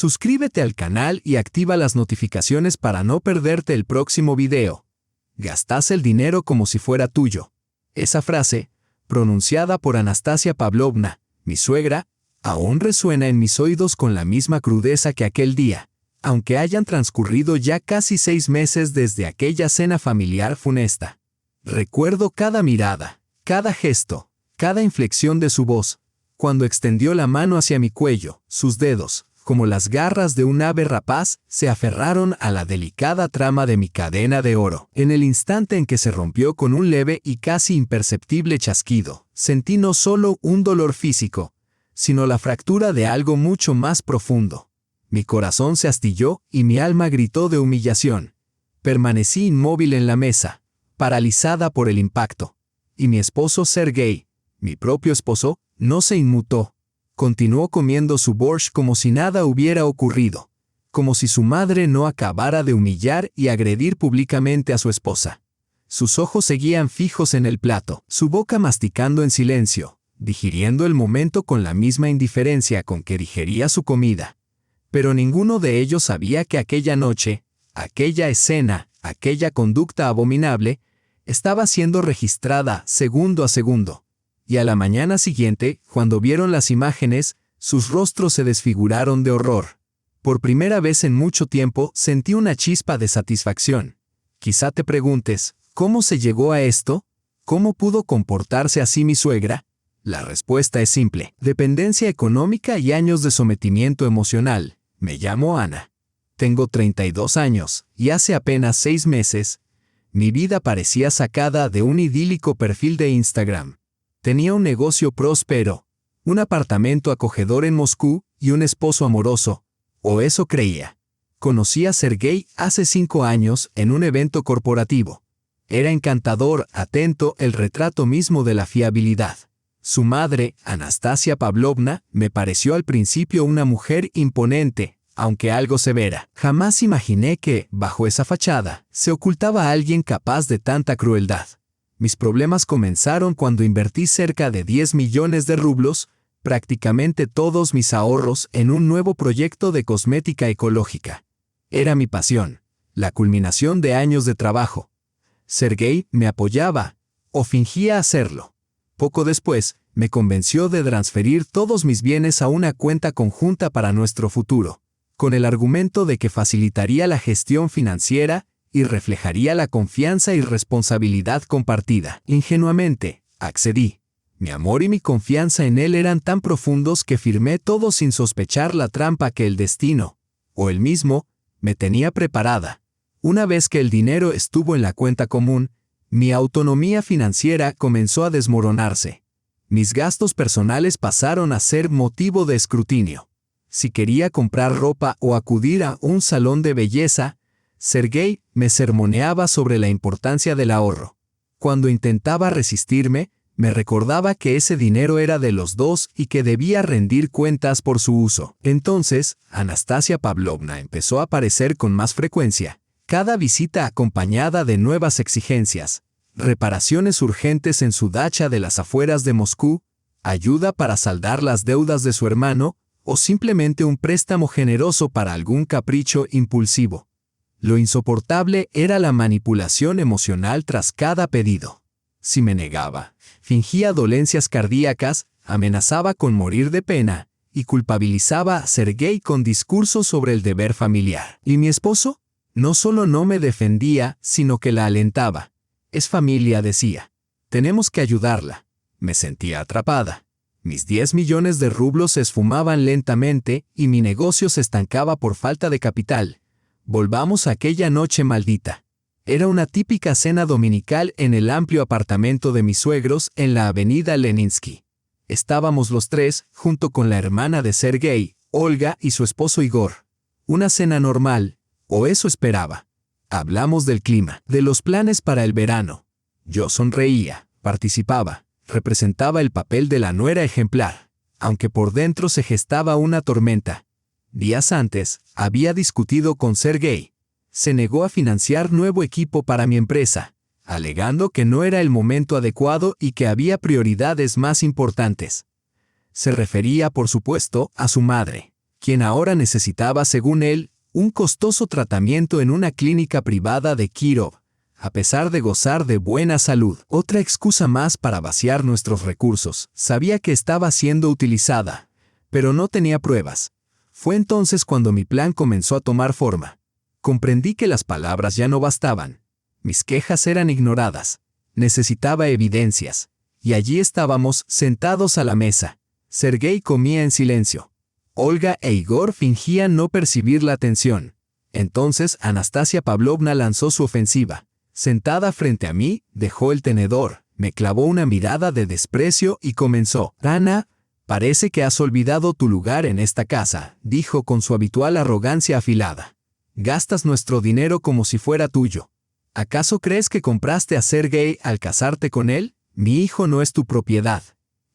Suscríbete al canal y activa las notificaciones para no perderte el próximo video. Gastás el dinero como si fuera tuyo. Esa frase, pronunciada por Anastasia Pavlovna, mi suegra, aún resuena en mis oídos con la misma crudeza que aquel día, aunque hayan transcurrido ya casi 6 meses desde aquella cena familiar funesta. Recuerdo cada mirada, cada gesto, cada inflexión de su voz, cuando extendió la mano hacia mi cuello. Sus dedos, como las garras de un ave rapaz, se aferraron a la delicada trama de mi cadena de oro. En el instante en que se rompió con un leve y casi imperceptible chasquido, sentí no solo un dolor físico, sino la fractura de algo mucho más profundo. Mi corazón se astilló y mi alma gritó de humillación. Permanecí inmóvil en la mesa, paralizada por el impacto. Y mi esposo Sergei, mi propio esposo, no se inmutó. Continuó comiendo su borscht como si nada hubiera ocurrido, como si su madre no acabara de humillar y agredir públicamente a su esposa. Sus ojos seguían fijos en el plato, su boca masticando en silencio, digiriendo el momento con la misma indiferencia con que digería su comida. Pero ninguno de ellos sabía que aquella noche, aquella escena, aquella conducta abominable, estaba siendo registrada segundo a segundo. Y a la mañana siguiente, cuando vieron las imágenes, sus rostros se desfiguraron de horror. Por primera vez en mucho tiempo sentí una chispa de satisfacción. Quizá te preguntes, ¿cómo se llegó a esto? ¿Cómo pudo comportarse así mi suegra? La respuesta es simple: dependencia económica y años de sometimiento emocional. Me llamo Ana. Tengo 32 años, y hace apenas 6 meses, mi vida parecía sacada de un idílico perfil de Instagram. Tenía un negocio próspero, un apartamento acogedor en Moscú y un esposo amoroso, o eso creía. Conocí a Sergei hace 5 años en un evento corporativo. Era encantador, atento, el retrato mismo de la fiabilidad. Su madre, Anastasia Pavlovna, me pareció al principio una mujer imponente, aunque algo severa. Jamás imaginé que, bajo esa fachada, se ocultaba alguien capaz de tanta crueldad. Mis problemas comenzaron cuando invertí cerca de 10 millones de rublos, prácticamente todos mis ahorros, en un nuevo proyecto de cosmética ecológica. Era mi pasión, la culminación de años de trabajo. Sergei me apoyaba, o fingía hacerlo. Poco después, me convenció de transferir todos mis bienes a una cuenta conjunta para nuestro futuro, con el argumento de que facilitaría la gestión financiera y reflejaría la confianza y responsabilidad compartida. Ingenuamente, accedí. Mi amor y mi confianza en él eran tan profundos que firmé todo sin sospechar la trampa que el destino, o él mismo, me tenía preparada. Una vez que el dinero estuvo en la cuenta común, mi autonomía financiera comenzó a desmoronarse. Mis gastos personales pasaron a ser motivo de escrutinio. Si quería comprar ropa o acudir a un salón de belleza, Sergei me sermoneaba sobre la importancia del ahorro. Cuando intentaba resistirme, me recordaba que ese dinero era de los dos y que debía rendir cuentas por su uso. Entonces, Anastasia Pavlovna empezó a aparecer con más frecuencia, cada visita acompañada de nuevas exigencias, reparaciones urgentes en su dacha de las afueras de Moscú, ayuda para saldar las deudas de su hermano, o simplemente un préstamo generoso para algún capricho impulsivo. Lo insoportable era la manipulación emocional tras cada pedido. Si me negaba, fingía dolencias cardíacas, amenazaba con morir de pena y culpabilizaba a Sergei con discursos sobre el deber familiar. ¿Y mi esposo? No solo no me defendía, sino que la alentaba. Es familia, decía. Tenemos que ayudarla. Me sentía atrapada. Mis 10 millones de rublos se esfumaban lentamente y mi negocio se estancaba por falta de capital. Volvamos a aquella noche maldita. Era una típica cena dominical en el amplio apartamento de mis suegros en la avenida Leninsky. Estábamos los tres, junto con la hermana de Sergei, Olga y su esposo Igor. Una cena normal, o eso esperaba. Hablamos del clima, de los planes para el verano. Yo sonreía, participaba, representaba el papel de la nuera ejemplar, aunque por dentro se gestaba una tormenta. Días antes, había discutido con Sergei. Se negó a financiar nuevo equipo para mi empresa, alegando que no era el momento adecuado y que había prioridades más importantes. Se refería, por supuesto, a su madre, quien ahora necesitaba, según él, un costoso tratamiento en una clínica privada de Kirov, a pesar de gozar de buena salud. Otra excusa más para vaciar nuestros recursos. Sabía que estaba siendo utilizada, pero no tenía pruebas. Fue entonces cuando mi plan comenzó a tomar forma. Comprendí que las palabras ya no bastaban. Mis quejas eran ignoradas. Necesitaba evidencias. Y allí estábamos, sentados a la mesa. Sergei comía en silencio. Olga e Igor fingían no percibir la tensión. Entonces Anastasia Pavlovna lanzó su ofensiva. Sentada frente a mí, dejó el tenedor, me clavó una mirada de desprecio y comenzó. «Ana, parece que has olvidado tu lugar en esta casa», dijo con su habitual arrogancia afilada. «Gastas nuestro dinero como si fuera tuyo. ¿Acaso crees que compraste a Sergei al casarte con él? Mi hijo no es tu propiedad.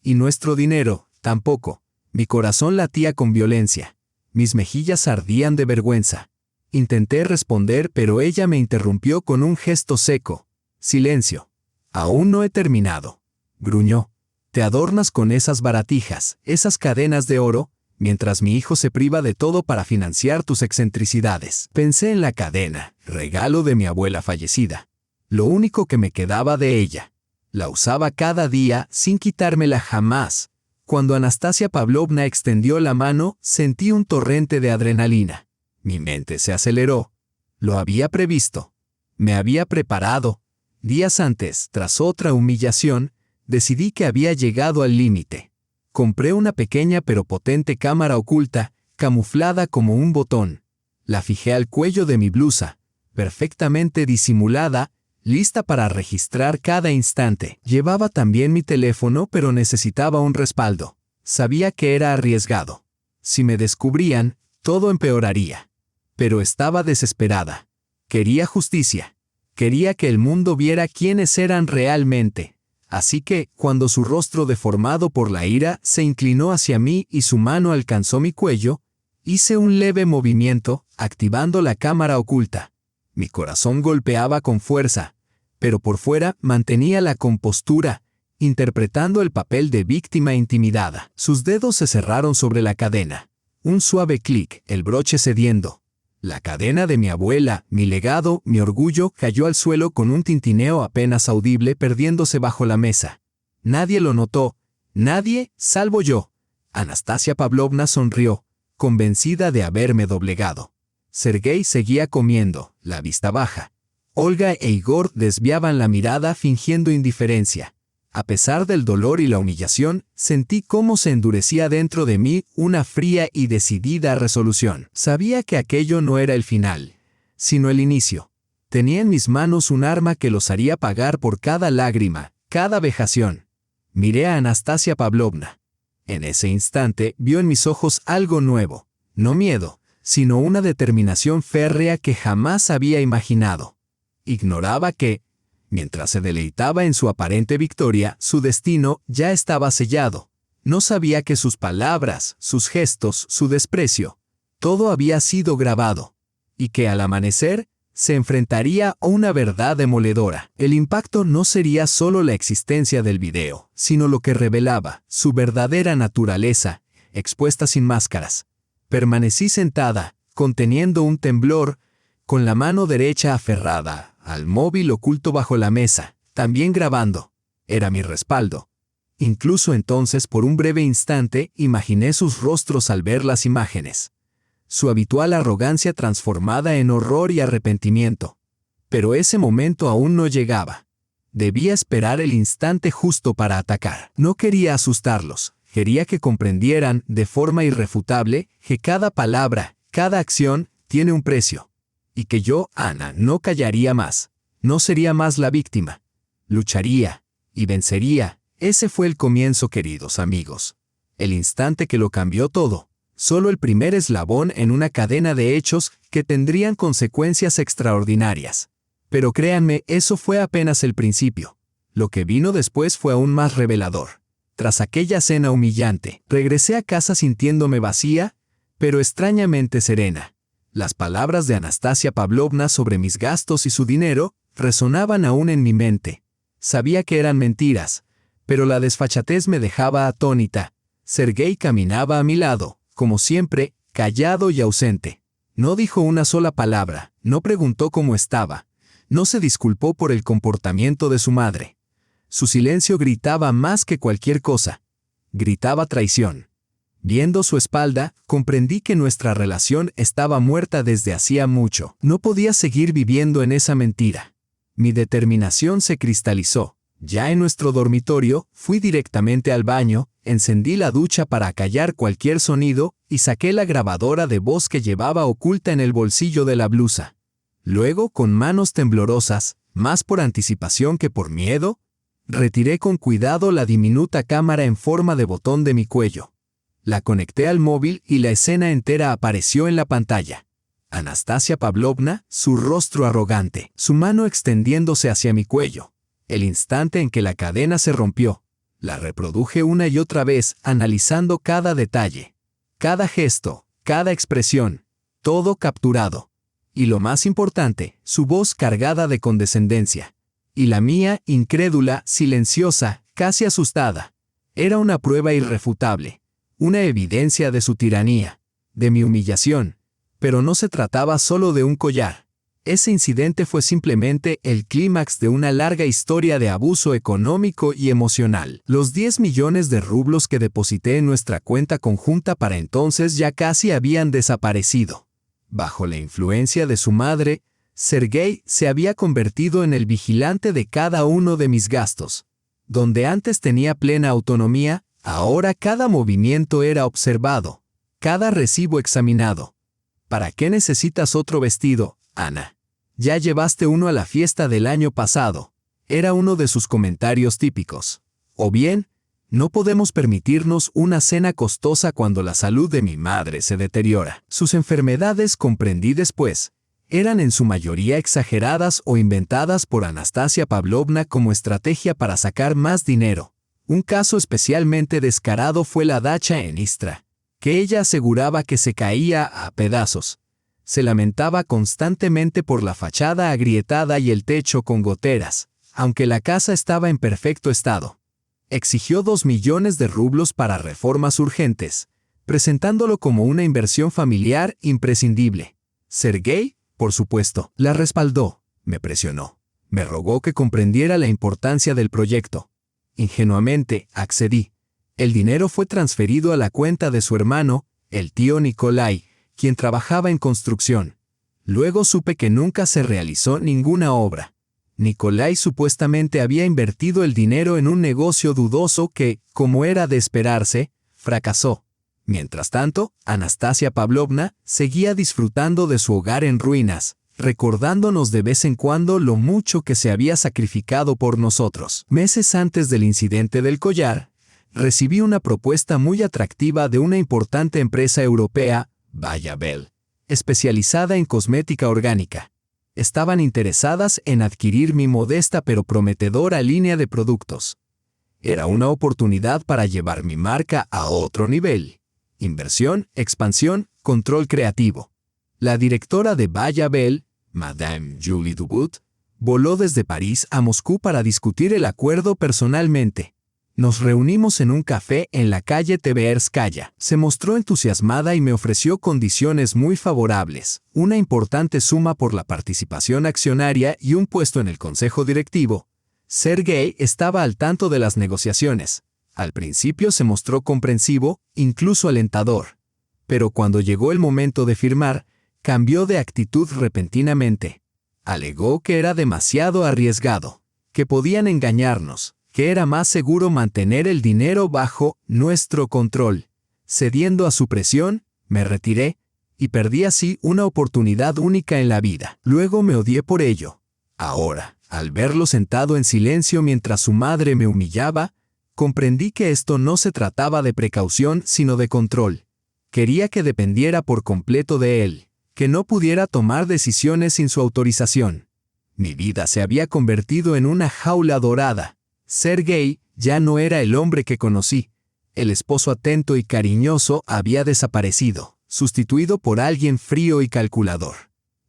Y nuestro dinero, tampoco». Mi corazón latía con violencia. Mis mejillas ardían de vergüenza. Intenté responder, pero ella me interrumpió con un gesto seco. «Silencio. Aún no he terminado», gruñó. «Te adornas con esas baratijas, esas cadenas de oro, mientras mi hijo se priva de todo para financiar tus excentricidades». Pensé en la cadena, regalo de mi abuela fallecida. Lo único que me quedaba de ella. La usaba cada día sin quitármela jamás. Cuando Anastasia Pavlovna extendió la mano, sentí un torrente de adrenalina. Mi mente se aceleró. Lo había previsto. Me había preparado. Días antes, tras otra humillación, decidí que había llegado al límite. Compré una pequeña pero potente cámara oculta, camuflada como un botón. La fijé al cuello de mi blusa, perfectamente disimulada, lista para registrar cada instante. Llevaba también mi teléfono, pero necesitaba un respaldo. Sabía que era arriesgado. Si me descubrían, todo empeoraría. Pero estaba desesperada. Quería justicia. Quería que el mundo viera quiénes eran realmente. Así que, cuando su rostro deformado por la ira se inclinó hacia mí y su mano alcanzó mi cuello, hice un leve movimiento, activando la cámara oculta. Mi corazón golpeaba con fuerza, pero por fuera mantenía la compostura, interpretando el papel de víctima intimidada. Sus dedos se cerraron sobre la cadena. Un suave clic, el broche cediendo. La cadena de mi abuela, mi legado, mi orgullo, cayó al suelo con un tintineo apenas audible perdiéndose bajo la mesa. Nadie lo notó. Nadie, salvo yo. Anastasia Pavlovna sonrió, convencida de haberme doblegado. Sergei seguía comiendo, la vista baja. Olga e Igor desviaban la mirada fingiendo indiferencia. A pesar del dolor y la humillación, sentí cómo se endurecía dentro de mí una fría y decidida resolución. Sabía que aquello no era el final, sino el inicio. Tenía en mis manos un arma que los haría pagar por cada lágrima, cada vejación. Miré a Anastasia Pavlovna. En ese instante vio en mis ojos algo nuevo, no miedo, sino una determinación férrea que jamás había imaginado. Ignoraba que, mientras se deleitaba en su aparente victoria, su destino ya estaba sellado. No sabía que sus palabras, sus gestos, su desprecio, todo había sido grabado, y que al amanecer se enfrentaría a una verdad demoledora. El impacto no sería solo la existencia del video, sino lo que revelaba, su verdadera naturaleza, expuesta sin máscaras. Permanecí sentada, conteniendo un temblor, con la mano derecha aferrada al móvil oculto bajo la mesa, también grabando. Era mi respaldo. Incluso entonces, por un breve instante, imaginé sus rostros al ver las imágenes. Su habitual arrogancia transformada en horror y arrepentimiento. Pero ese momento aún no llegaba. Debía esperar el instante justo para atacar. No quería asustarlos. Quería que comprendieran, de forma irrefutable, que cada palabra, cada acción, tiene un precio. Y que yo, Ana, no callaría más. No sería más la víctima. Lucharía. Y vencería. Ese fue el comienzo, queridos amigos. El instante que lo cambió todo. Solo el primer eslabón en una cadena de hechos que tendrían consecuencias extraordinarias. Pero créanme, eso fue apenas el principio. Lo que vino después fue aún más revelador. Tras aquella cena humillante, regresé a casa sintiéndome vacía, pero extrañamente serena. Las palabras de Anastasia Pavlovna sobre mis gastos y su dinero resonaban aún en mi mente. Sabía que eran mentiras, pero la desfachatez me dejaba atónita. Sergei caminaba a mi lado, como siempre, callado y ausente. No dijo una sola palabra, no preguntó cómo estaba, no se disculpó por el comportamiento de su madre. Su silencio gritaba más que cualquier cosa. Gritaba traición. Viendo su espalda, comprendí que nuestra relación estaba muerta desde hacía mucho. No podía seguir viviendo en esa mentira. Mi determinación se cristalizó. Ya en nuestro dormitorio, fui directamente al baño, encendí la ducha para acallar cualquier sonido y saqué la grabadora de voz que llevaba oculta en el bolsillo de la blusa. Luego, con manos temblorosas, más por anticipación que por miedo, retiré con cuidado la diminuta cámara en forma de botón de mi cuello. La conecté al móvil y la escena entera apareció en la pantalla. Anastasia Pavlovna, su rostro arrogante, su mano extendiéndose hacia mi cuello. El instante en que la cadena se rompió, la reproduje una y otra vez, analizando cada detalle, cada gesto, cada expresión, todo capturado. Y lo más importante, su voz cargada de condescendencia. Y la mía, incrédula, silenciosa, casi asustada. Era una prueba irrefutable, una evidencia de su tiranía, de mi humillación. Pero no se trataba solo de un collar. Ese incidente fue simplemente el clímax de una larga historia de abuso económico y emocional. Los 10 millones de rublos que deposité en nuestra cuenta conjunta para entonces ya casi habían desaparecido. Bajo la influencia de su madre, Sergei se había convertido en el vigilante de cada uno de mis gastos. Donde antes tenía plena autonomía, ahora cada movimiento era observado, cada recibo examinado. ¿Para qué necesitas otro vestido, Ana? Ya llevaste uno a la fiesta del año pasado. Era uno de sus comentarios típicos. O bien, no podemos permitirnos una cena costosa cuando la salud de mi madre se deteriora. Sus enfermedades, comprendí después, eran en su mayoría exageradas o inventadas por Anastasia Pavlovna como estrategia para sacar más dinero. Un caso especialmente descarado fue la dacha en Istra, que ella aseguraba que se caía a pedazos. Se lamentaba constantemente por la fachada agrietada y el techo con goteras, aunque la casa estaba en perfecto estado. Exigió 2 millones de rublos para reformas urgentes, presentándolo como una inversión familiar imprescindible. Sergei, por supuesto, la respaldó, me presionó, me rogó que comprendiera la importancia del proyecto. Ingenuamente, accedí. El dinero fue transferido a la cuenta de su hermano, el tío Nikolai, quien trabajaba en construcción. Luego supe que nunca se realizó ninguna obra. Nikolai supuestamente había invertido el dinero en un negocio dudoso que, como era de esperarse, fracasó. Mientras tanto, Anastasia Pavlovna seguía disfrutando de su hogar en ruinas, recordándonos de vez en cuando lo mucho que se había sacrificado por nosotros. Meses antes del incidente del collar, recibí una propuesta muy atractiva de una importante empresa europea, Bayabel, especializada en cosmética orgánica. Estaban interesadas en adquirir mi modesta pero prometedora línea de productos. Era una oportunidad para llevar mi marca a otro nivel. Inversión, expansión, control creativo. La directora de Bayabel, Madame Julie Dubut, voló desde París a Moscú para discutir el acuerdo personalmente. Nos reunimos en un café en la calle Tverskaya. Se mostró entusiasmada y me ofreció condiciones muy favorables, una importante suma por la participación accionaria y un puesto en el consejo directivo. Sergei estaba al tanto de las negociaciones. Al principio se mostró comprensivo, incluso alentador. Pero cuando llegó el momento de firmar, cambió de actitud repentinamente. Alegó que era demasiado arriesgado, que podían engañarnos, que era más seguro mantener el dinero bajo nuestro control. Cediendo a su presión, me retiré, y perdí así una oportunidad única en la vida. Luego me odié por ello. Ahora, al verlo sentado en silencio mientras su madre me humillaba, comprendí que esto no se trataba de precaución sino de control. Quería que dependiera por completo de él, que no pudiera tomar decisiones sin su autorización. Mi vida se había convertido en una jaula dorada. Sergei ya no era el hombre que conocí. El esposo atento y cariñoso había desaparecido, sustituido por alguien frío y calculador.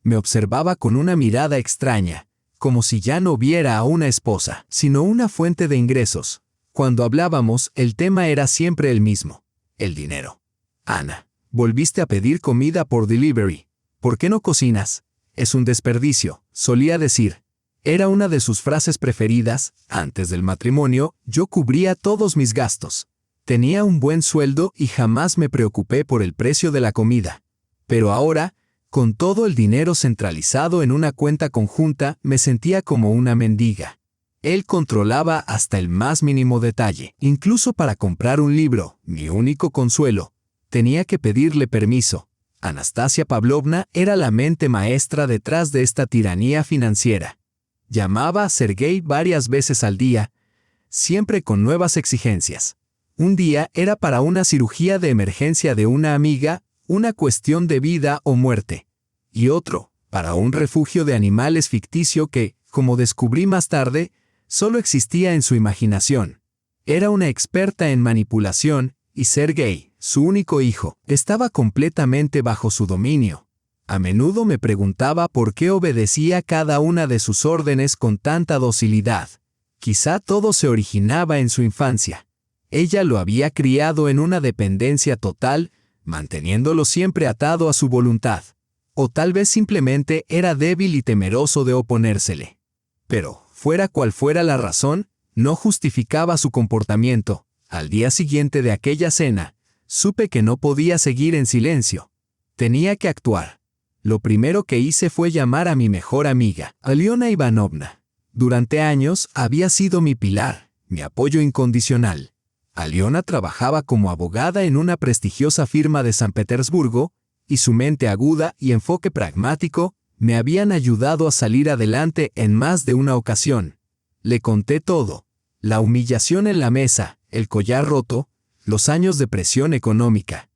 Me observaba con una mirada extraña, como si ya no viera a una esposa, sino una fuente de ingresos. Cuando hablábamos, el tema era siempre el mismo: el dinero. Ana, Volviste a pedir comida por delivery. ¿Por qué no cocinas? Es un desperdicio, solía decir. Era una de sus frases preferidas. Antes del matrimonio, yo cubría todos mis gastos. Tenía un buen sueldo y jamás me preocupé por el precio de la comida. Pero ahora, con todo el dinero centralizado en una cuenta conjunta, me sentía como una mendiga. Él controlaba hasta el más mínimo detalle. Incluso para comprar un libro, mi único consuelo, tenía que pedirle permiso. Anastasia Pavlovna era la mente maestra detrás de esta tiranía financiera. Llamaba a Sergei varias veces al día, siempre con nuevas exigencias. Un día era para una cirugía de emergencia de una amiga, una cuestión de vida o muerte. Y otro, para un refugio de animales ficticio que, como descubrí más tarde, solo existía en su imaginación. Era una experta en manipulación, y Sergei, su único hijo, estaba completamente bajo su dominio. A menudo me preguntaba por qué obedecía cada una de sus órdenes con tanta docilidad. Quizá todo se originaba en su infancia. Ella lo había criado en una dependencia total, manteniéndolo siempre atado a su voluntad. O tal vez simplemente era débil y temeroso de oponérsele. Pero, fuera cual fuera la razón, no justificaba su comportamiento. Al día siguiente de aquella cena, supe que no podía seguir en silencio. Tenía que actuar. Lo primero que hice fue llamar a mi mejor amiga, Aliona Ivanovna. Durante años había sido mi pilar, mi apoyo incondicional. Aliona trabajaba como abogada en una prestigiosa firma de San Petersburgo, y su mente aguda y enfoque pragmático me habían ayudado a salir adelante en más de una ocasión. Le conté todo: la humillación en la mesa, el collar roto, los años de presión económica.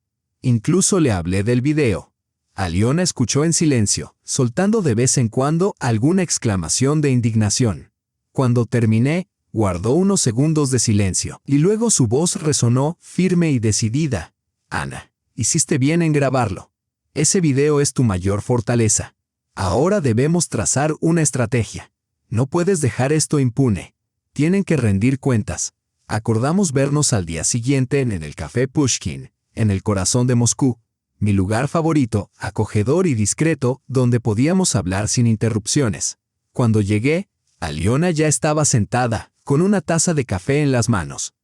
Incluso le hablé del video. Aliona escuchó en silencio, soltando de vez en cuando alguna exclamación de indignación. Cuando terminé, guardó unos segundos de silencio, y luego su voz resonó firme y decidida. Ana, hiciste bien en grabarlo. Ese video es tu mayor fortaleza. Ahora debemos trazar una estrategia. No puedes dejar esto impune. Tienen que rendir cuentas. Acordamos vernos al día siguiente en el Café Pushkin, en el corazón de Moscú. Mi lugar favorito, acogedor y discreto, donde podíamos hablar sin interrupciones. Cuando llegué, Aliona ya estaba sentada, con una taza de café en las manos.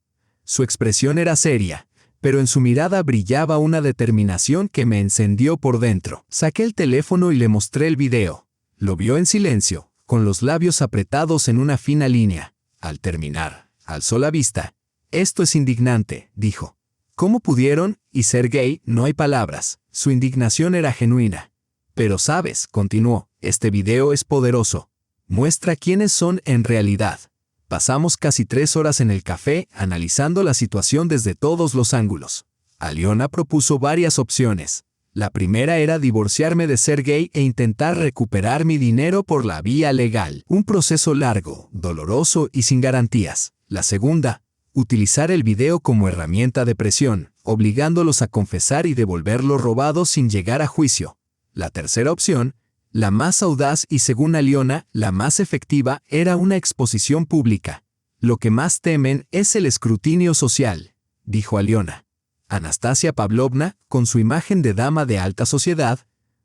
Su expresión era seria, pero en su mirada brillaba una determinación que me encendió por dentro. Saqué el teléfono y le mostré el video. Lo vio en silencio, con los labios apretados en una fina línea. Al terminar, alzó la vista. Esto es indignante, dijo. ¿Cómo pudieron? Y Sergei, no hay palabras. Su indignación era genuina. Pero sabes, continuó, este video es poderoso. Muestra quiénes son en realidad. Pasamos casi 3 horas en el café analizando la situación desde todos los ángulos. Aliona propuso varias opciones. La primera era divorciarme de Sergei e intentar recuperar mi dinero por la vía legal. Un proceso largo, doloroso y sin garantías. La segunda, utilizar el video como herramienta de presión, obligándolos a confesar y devolver lo robado sin llegar a juicio. La tercera opción, la más audaz y según Aliona, la más efectiva, era una exposición pública. Lo que más temen es el escrutinio social, dijo Aliona. Anastasia Pavlovna, con su imagen de dama de alta sociedad,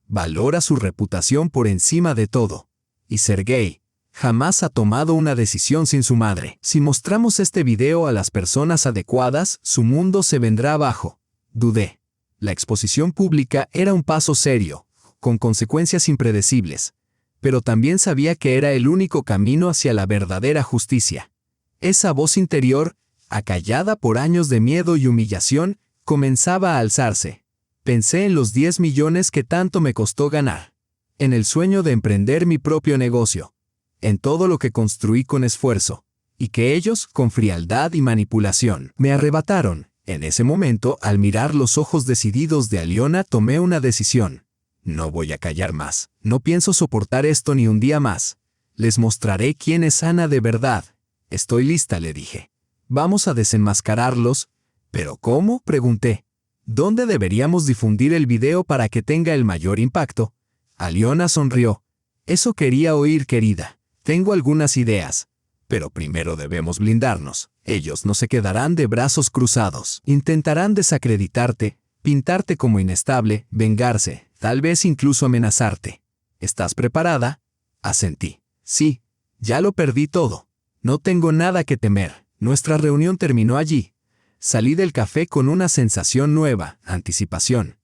valora su reputación por encima de todo. Y Sergei jamás ha tomado una decisión sin su madre. Si mostramos este video a las personas adecuadas, su mundo se vendrá abajo. Dudé. La exposición pública era un paso serio, con consecuencias impredecibles, pero también sabía que era el único camino hacia la verdadera justicia. Esa voz interior, acallada por años de miedo y humillación, comenzaba a alzarse. Pensé en los 10 millones que tanto me costó ganar, en el sueño de emprender mi propio negocio, en todo lo que construí con esfuerzo, y que ellos, con frialdad y manipulación, me arrebataron. En ese momento, al mirar los ojos decididos de Aliona, tomé una decisión. No voy a callar más. No pienso soportar esto ni un día más. Les mostraré quién es Ana de verdad. Estoy lista, le dije. Vamos a desenmascararlos. ¿Pero cómo?, pregunté. ¿Dónde deberíamos difundir el video para que tenga el mayor impacto? Aliona sonrió. Eso quería oír, querida. Tengo algunas ideas. Pero primero debemos blindarnos. Ellos no se quedarán de brazos cruzados. Intentarán desacreditarte, Pintarte como inestable, vengarse, tal vez incluso amenazarte. ¿Estás preparada? Asentí. Sí, ya lo perdí todo. No tengo nada que temer. Nuestra reunión terminó allí. Salí del café con una sensación nueva, anticipación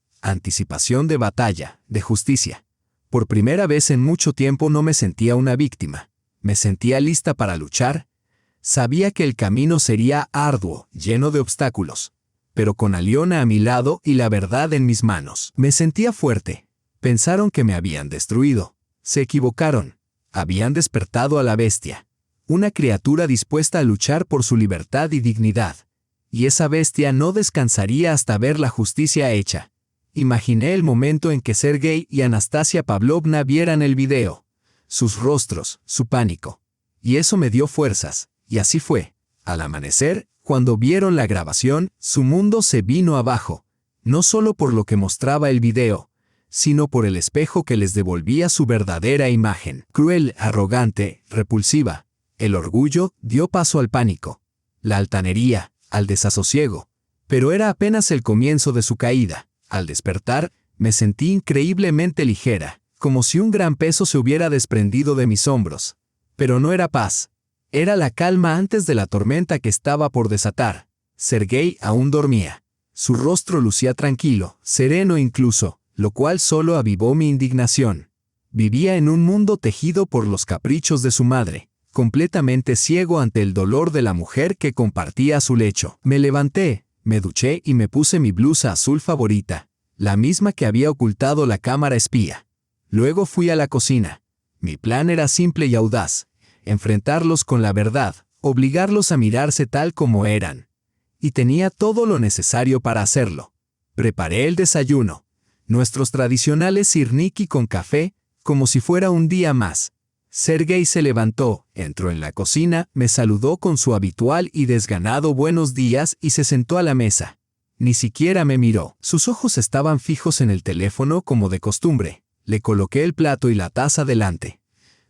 de batalla, de justicia. Por primera vez en mucho tiempo no me sentía una víctima. Me sentía lista para luchar. Sabía que el camino sería arduo, lleno de obstáculos, pero con Aliona a mi lado y la verdad en mis manos. Me sentía fuerte. Pensaron que me habían destruido. Se equivocaron. Habían despertado a la bestia. Una criatura dispuesta a luchar por su libertad y dignidad. Y esa bestia no descansaría hasta ver la justicia hecha. Imaginé el momento en que Sergei y Anastasia Pavlovna vieran el video. Sus rostros, su pánico. Y eso me dio fuerzas. Y así fue. Al amanecer, cuando vieron la grabación, su mundo se vino abajo. No solo por lo que mostraba el video, sino por el espejo que les devolvía su verdadera imagen. Cruel, arrogante, repulsiva. El orgullo dio paso al pánico. La altanería, al desasosiego. Pero era apenas el comienzo de su caída. Al despertar, me sentí increíblemente ligera, como si un gran peso se hubiera desprendido de mis hombros. Pero no era paz. Era la calma antes de la tormenta que estaba por desatar. Sergei aún dormía. Su rostro lucía tranquilo, sereno incluso, lo cual solo avivó mi indignación. Vivía en un mundo tejido por los caprichos de su madre, completamente ciego ante el dolor de la mujer que compartía su lecho. Me levanté, me duché y me puse mi blusa azul favorita, la misma que había ocultado la cámara espía. Luego fui a la cocina. Mi plan era simple y audaz. Enfrentarlos con la verdad, obligarlos a mirarse tal como eran. Y tenía todo lo necesario para hacerlo. Preparé el desayuno, nuestros tradicionales sirniki con café, como si fuera un día más. Sergei se levantó, entró en la cocina, me saludó con su habitual y desganado buenos días y se sentó a la mesa. Ni siquiera me miró. Sus ojos estaban fijos en el teléfono como de costumbre. Le coloqué el plato y la taza delante.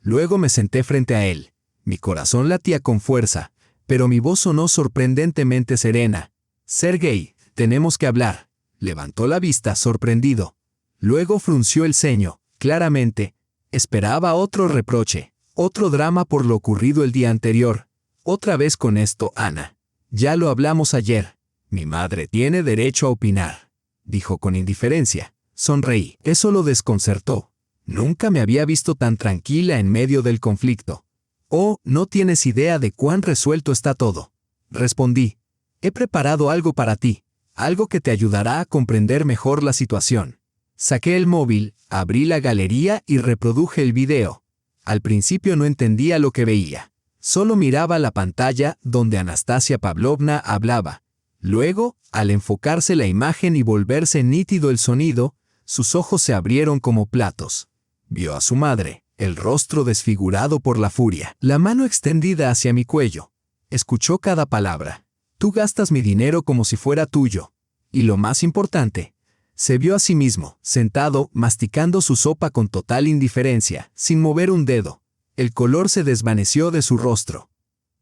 Luego me senté frente a él. Mi corazón latía con fuerza, pero mi voz sonó sorprendentemente serena. Sergei, tenemos que hablar. Levantó la vista, sorprendido. Luego frunció el ceño. Claramente, esperaba otro reproche, otro drama por lo ocurrido el día anterior. Otra vez con esto, Ana. Ya lo hablamos ayer. Mi madre tiene derecho a opinar, dijo con indiferencia. Sonreí. Eso lo desconcertó. Nunca me había visto tan tranquila en medio del conflicto. Oh, no tienes idea de cuán resuelto está todo. Respondí. He preparado algo para ti, algo que te ayudará a comprender mejor la situación. Saqué el móvil, abrí la galería y reproduje el video. Al principio no entendía lo que veía. Solo miraba la pantalla donde Anastasia Pavlovna hablaba. Luego, al enfocarse la imagen y volverse nítido el sonido, sus ojos se abrieron como platos. Vio a su madre, el rostro desfigurado por la furia, la mano extendida hacia mi cuello. Escuchó cada palabra. Tú gastas mi dinero como si fuera tuyo. Y lo más importante, se vio a sí mismo, sentado, masticando su sopa con total indiferencia, sin mover un dedo. El color se desvaneció de su rostro.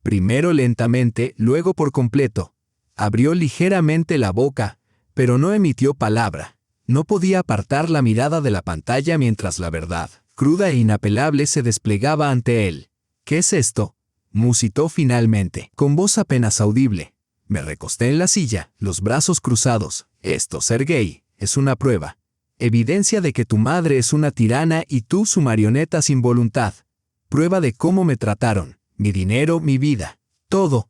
Primero lentamente, luego por completo. Abrió ligeramente la boca, pero no emitió palabra. No podía apartar la mirada de la pantalla mientras la verdad, cruda e inapelable, se desplegaba ante él. ¿Qué es esto?, musitó finalmente, con voz apenas audible. Me recosté en la silla, los brazos cruzados. Esto, Sergei, es una prueba. Evidencia de que tu madre es una tirana y tú su marioneta sin voluntad. Prueba de cómo me trataron, mi dinero, mi vida, todo.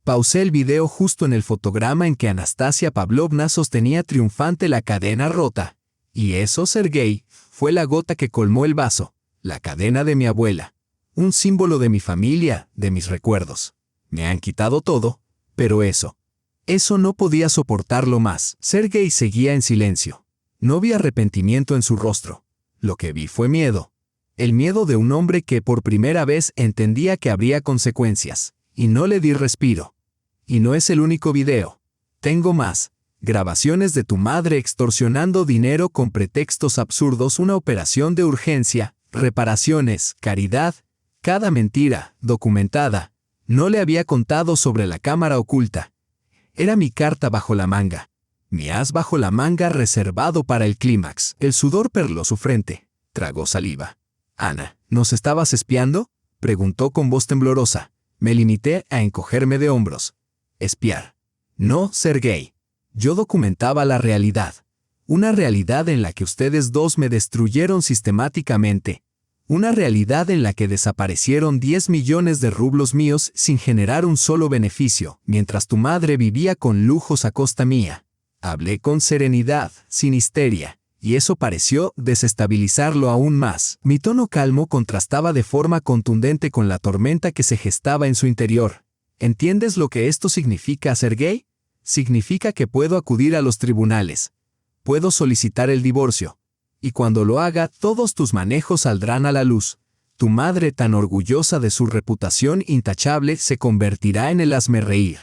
Pausé el video justo en el fotograma en que Anastasia Pavlovna sostenía triunfante la cadena rota. Y eso, Sergei, fue la gota que colmó el vaso, la cadena de mi abuela. Un símbolo de mi familia, de mis recuerdos. Me han quitado todo, pero eso no podía soportarlo más. Sergei seguía en silencio. No vi arrepentimiento en su rostro. Lo que vi fue miedo. El miedo de un hombre que por primera vez entendía que habría consecuencias. Y no le di respiro. Y no es el único video. Tengo más. Grabaciones de tu madre extorsionando dinero con pretextos absurdos, una operación de urgencia, reparaciones, caridad. Cada mentira, documentada. No le había contado sobre la cámara oculta. Era mi carta bajo la manga. Mi as bajo la manga reservado para el clímax. El sudor perló su frente. Tragó saliva. Ana, ¿nos estabas espiando?, preguntó con voz temblorosa. Me limité a encogerme de hombros. Espiar. No, Sergei. Yo documentaba la realidad. Una realidad en la que ustedes dos me destruyeron sistemáticamente. Una realidad en la que desaparecieron 10 millones de rublos míos sin generar un solo beneficio, mientras tu madre vivía con lujos a costa mía. Hablé con serenidad, sin histeria, y eso pareció desestabilizarlo aún más. Mi tono calmo contrastaba de forma contundente con la tormenta que se gestaba en su interior. ¿Entiendes lo que esto significa, Sergei? Significa que puedo acudir a los tribunales. Puedo solicitar el divorcio. Y cuando lo haga, todos tus manejos saldrán a la luz. Tu madre, tan orgullosa de su reputación intachable, se convertirá en el hazmerreír.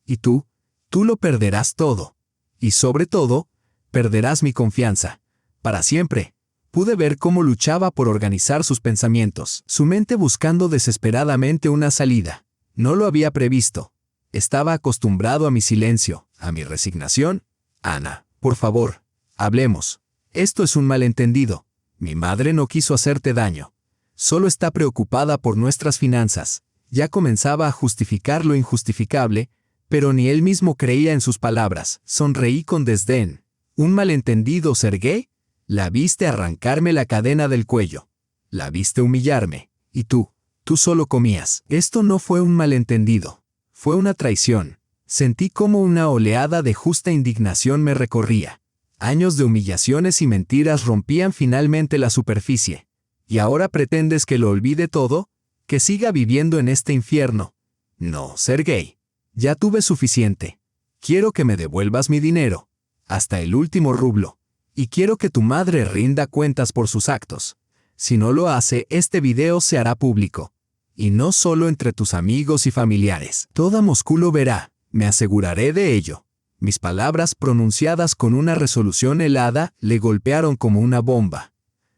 Y tú lo perderás todo. Y sobre todo, perderás mi confianza. Para siempre. Pude ver cómo luchaba por organizar sus pensamientos, su mente buscando desesperadamente una salida. No lo había previsto. Estaba acostumbrado a mi silencio, a mi resignación. Ana, por favor, hablemos. Esto es un malentendido. Mi madre no quiso hacerte daño. Solo está preocupada por nuestras finanzas. Ya comenzaba a justificar lo injustificable, pero ni él mismo creía en sus palabras. Sonreí con desdén. ¿Un malentendido, Sergei? La viste arrancarme la cadena del cuello. La viste humillarme. Y tú solo comías. Esto no fue un malentendido. Fue una traición. Sentí como una oleada de justa indignación me recorría. Años de humillaciones y mentiras rompían finalmente la superficie. ¿Y ahora pretendes que lo olvide todo? ¿Que siga viviendo en este infierno? No, Sergei. Ya tuve suficiente. Quiero que me devuelvas mi dinero. Hasta el último rublo. Y quiero que tu madre rinda cuentas por sus actos. Si no lo hace, este video se hará público. Y no solo entre tus amigos y familiares. Toda Moscú lo verá. Me aseguraré de ello. Mis palabras, pronunciadas con una resolución helada, le golpearon como una bomba.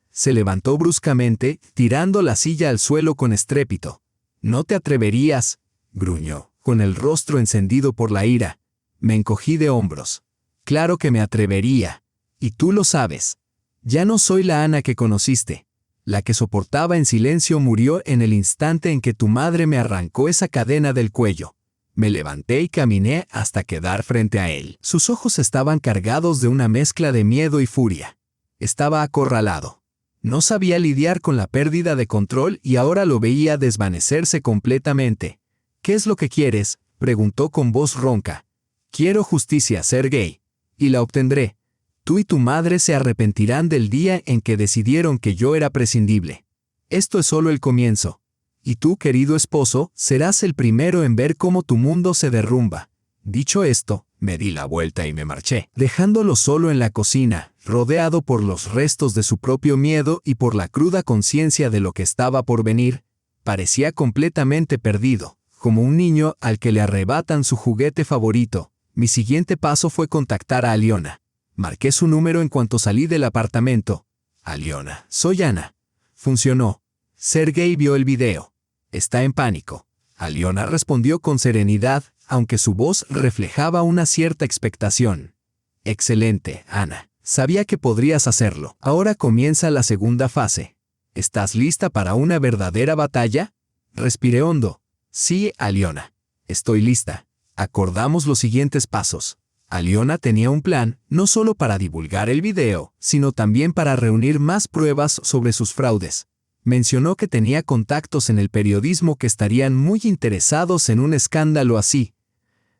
Se levantó bruscamente, tirando la silla al suelo con estrépito. «No te atreverías», gruñó, con el rostro encendido por la ira. Me encogí de hombros. «Claro que me atrevería. Y tú lo sabes. Ya no soy la Ana que conociste. La que soportaba en silencio murió en el instante en que tu madre me arrancó esa cadena del cuello». Me levanté y caminé hasta quedar frente a él. Sus ojos estaban cargados de una mezcla de miedo y furia. Estaba acorralado. No sabía lidiar con la pérdida de control y ahora lo veía desvanecerse completamente. «¿Qué es lo que quieres?», preguntó con voz ronca. «Quiero justicia, Sergei. Y la obtendré. Tú y tu madre se arrepentirán del día en que decidieron que yo era prescindible. Esto es solo el comienzo. Y tú, querido esposo, serás el primero en ver cómo tu mundo se derrumba». Dicho esto, me di la vuelta y me marché, dejándolo solo en la cocina, rodeado por los restos de su propio miedo y por la cruda conciencia de lo que estaba por venir. Parecía completamente perdido, como un niño al que le arrebatan su juguete favorito. Mi siguiente paso fue contactar a Aliona. Marqué su número en cuanto salí del apartamento. «Aliona, soy Ana». Funcionó. Sergei vio el video. «Está en pánico». Aliona respondió con serenidad, aunque su voz reflejaba una cierta expectación. «Excelente, Ana. Sabía que podrías hacerlo. Ahora comienza la segunda fase. ¿Estás lista para una verdadera batalla?». Respiré hondo. «Sí, Aliona. Estoy lista». Acordamos los siguientes pasos. Aliona tenía un plan, no solo para divulgar el video, sino también para reunir más pruebas sobre sus fraudes. Mencionó que tenía contactos en el periodismo que estarían muy interesados en un escándalo así.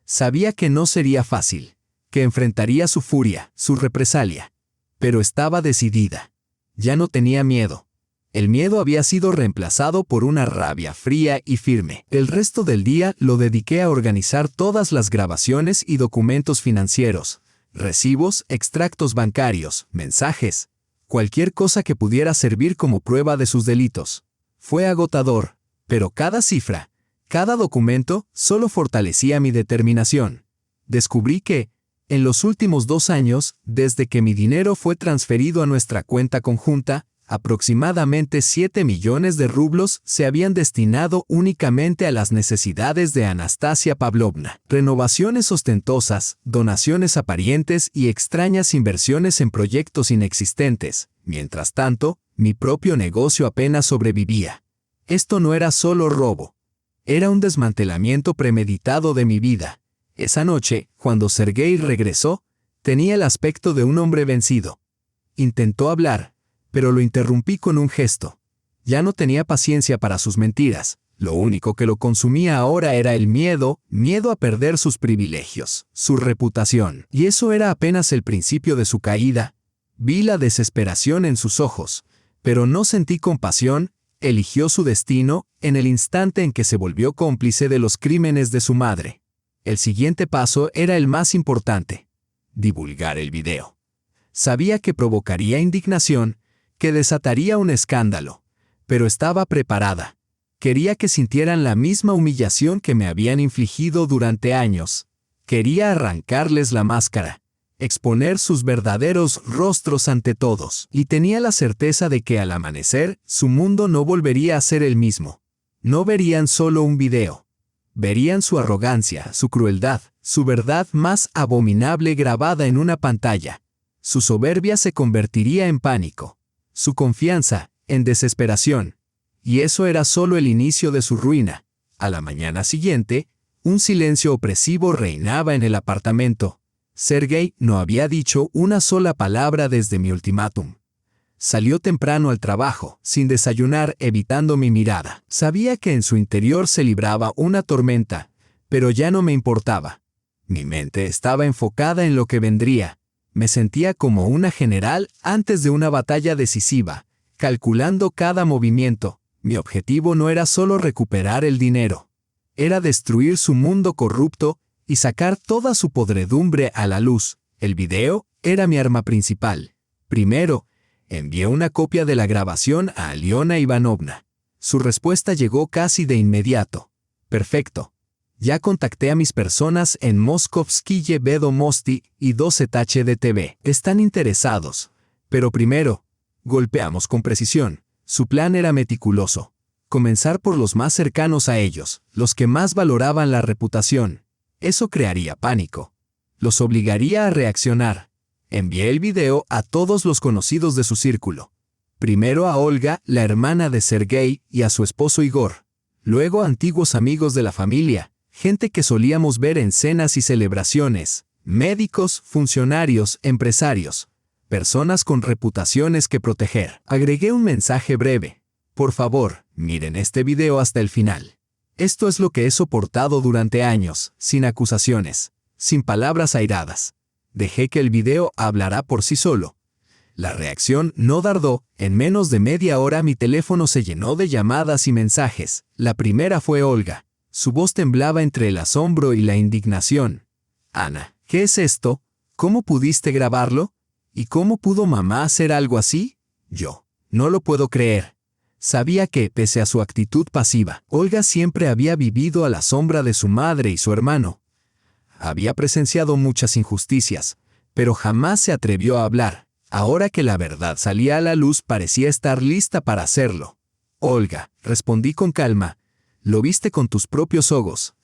Sabía que no sería fácil, que enfrentaría su furia, su represalia. Pero estaba decidida. Ya no tenía miedo. El miedo había sido reemplazado por una rabia fría y firme. El resto del día lo dediqué a organizar todas las grabaciones y documentos financieros, recibos, extractos bancarios, mensajes. Cualquier cosa que pudiera servir como prueba de sus delitos. Fue agotador, pero cada cifra, cada documento, solo fortalecía mi determinación. Descubrí que, en los últimos 2 años, desde que mi dinero fue transferido a nuestra cuenta conjunta, Aproximadamente 7 millones de rublos se habían destinado únicamente a las necesidades de Anastasia Pavlovna. Renovaciones ostentosas, donaciones a parientes y extrañas inversiones en proyectos inexistentes. Mientras tanto, mi propio negocio apenas sobrevivía. Esto no era solo robo. Era un desmantelamiento premeditado de mi vida. Esa noche, cuando Sergei regresó, tenía el aspecto de un hombre vencido. Intentó hablar, pero lo interrumpí con un gesto. Ya no tenía paciencia para sus mentiras. Lo único que lo consumía ahora era el miedo a perder sus privilegios, su reputación. Y eso era apenas el principio de su caída. Vi la desesperación en sus ojos, pero no sentí compasión. Eligió su destino en el instante en que se volvió cómplice de los crímenes de su madre. El siguiente paso era el más importante: divulgar el video. Sabía que provocaría indignación, que desataría un escándalo, pero estaba preparada. Quería que sintieran la misma humillación que me habían infligido durante años. Quería arrancarles la máscara, exponer sus verdaderos rostros ante todos, y tenía la certeza de que al amanecer, su mundo no volvería a ser el mismo. No verían solo un video. Verían su arrogancia, su crueldad, su verdad más abominable grabada en una pantalla. Su soberbia se convertiría en pánico, su confianza en desesperación. Y eso era solo el inicio de su ruina. A la mañana siguiente, un silencio opresivo reinaba en el apartamento. Sergei no había dicho una sola palabra desde mi ultimátum. Salió temprano al trabajo, sin desayunar, evitando mi mirada. Sabía que en su interior se libraba una tormenta, pero ya no me importaba. Mi mente estaba enfocada en lo que vendría. Me sentía como una general antes de una batalla decisiva, calculando cada movimiento. Mi objetivo no era solo recuperar el dinero. Era destruir su mundo corrupto y sacar toda su podredumbre a la luz. El video era mi arma principal. Primero, envié una copia de la grabación a Aliona Ivanovna. Su respuesta llegó casi de inmediato. Perfecto. Ya contacté a mis personas en Moskovskye Vedomosti y 12HDTV. Están interesados. Pero primero, golpeamos con precisión. Su plan era meticuloso. Comenzar por los más cercanos a ellos, los que más valoraban la reputación. Eso crearía pánico. Los obligaría a reaccionar. Envié el video a todos los conocidos de su círculo. Primero a Olga, la hermana de Sergei, y a su esposo Igor. Luego a antiguos amigos de la familia, gente que solíamos ver en cenas y celebraciones, médicos, funcionarios, empresarios, personas con reputaciones que proteger. Agregué un mensaje breve. Por favor, miren este video hasta el final. Esto es lo que he soportado durante años, sin acusaciones, sin palabras airadas. Dejé que el video hablara por sí solo. La reacción no tardó. En menos de media hora mi teléfono se llenó de llamadas y mensajes. La primera fue Olga. Su voz temblaba entre el asombro y la indignación. Ana, ¿qué es esto? ¿Cómo pudiste grabarlo? ¿Y cómo pudo mamá hacer algo así? Yo. No lo puedo creer. Sabía que, pese a su actitud pasiva, Olga siempre había vivido a la sombra de su madre y su hermano. Había presenciado muchas injusticias, pero jamás se atrevió a hablar. Ahora que la verdad salía a la luz, parecía estar lista para hacerlo. Olga, respondí con calma, lo viste con tus propios ojos.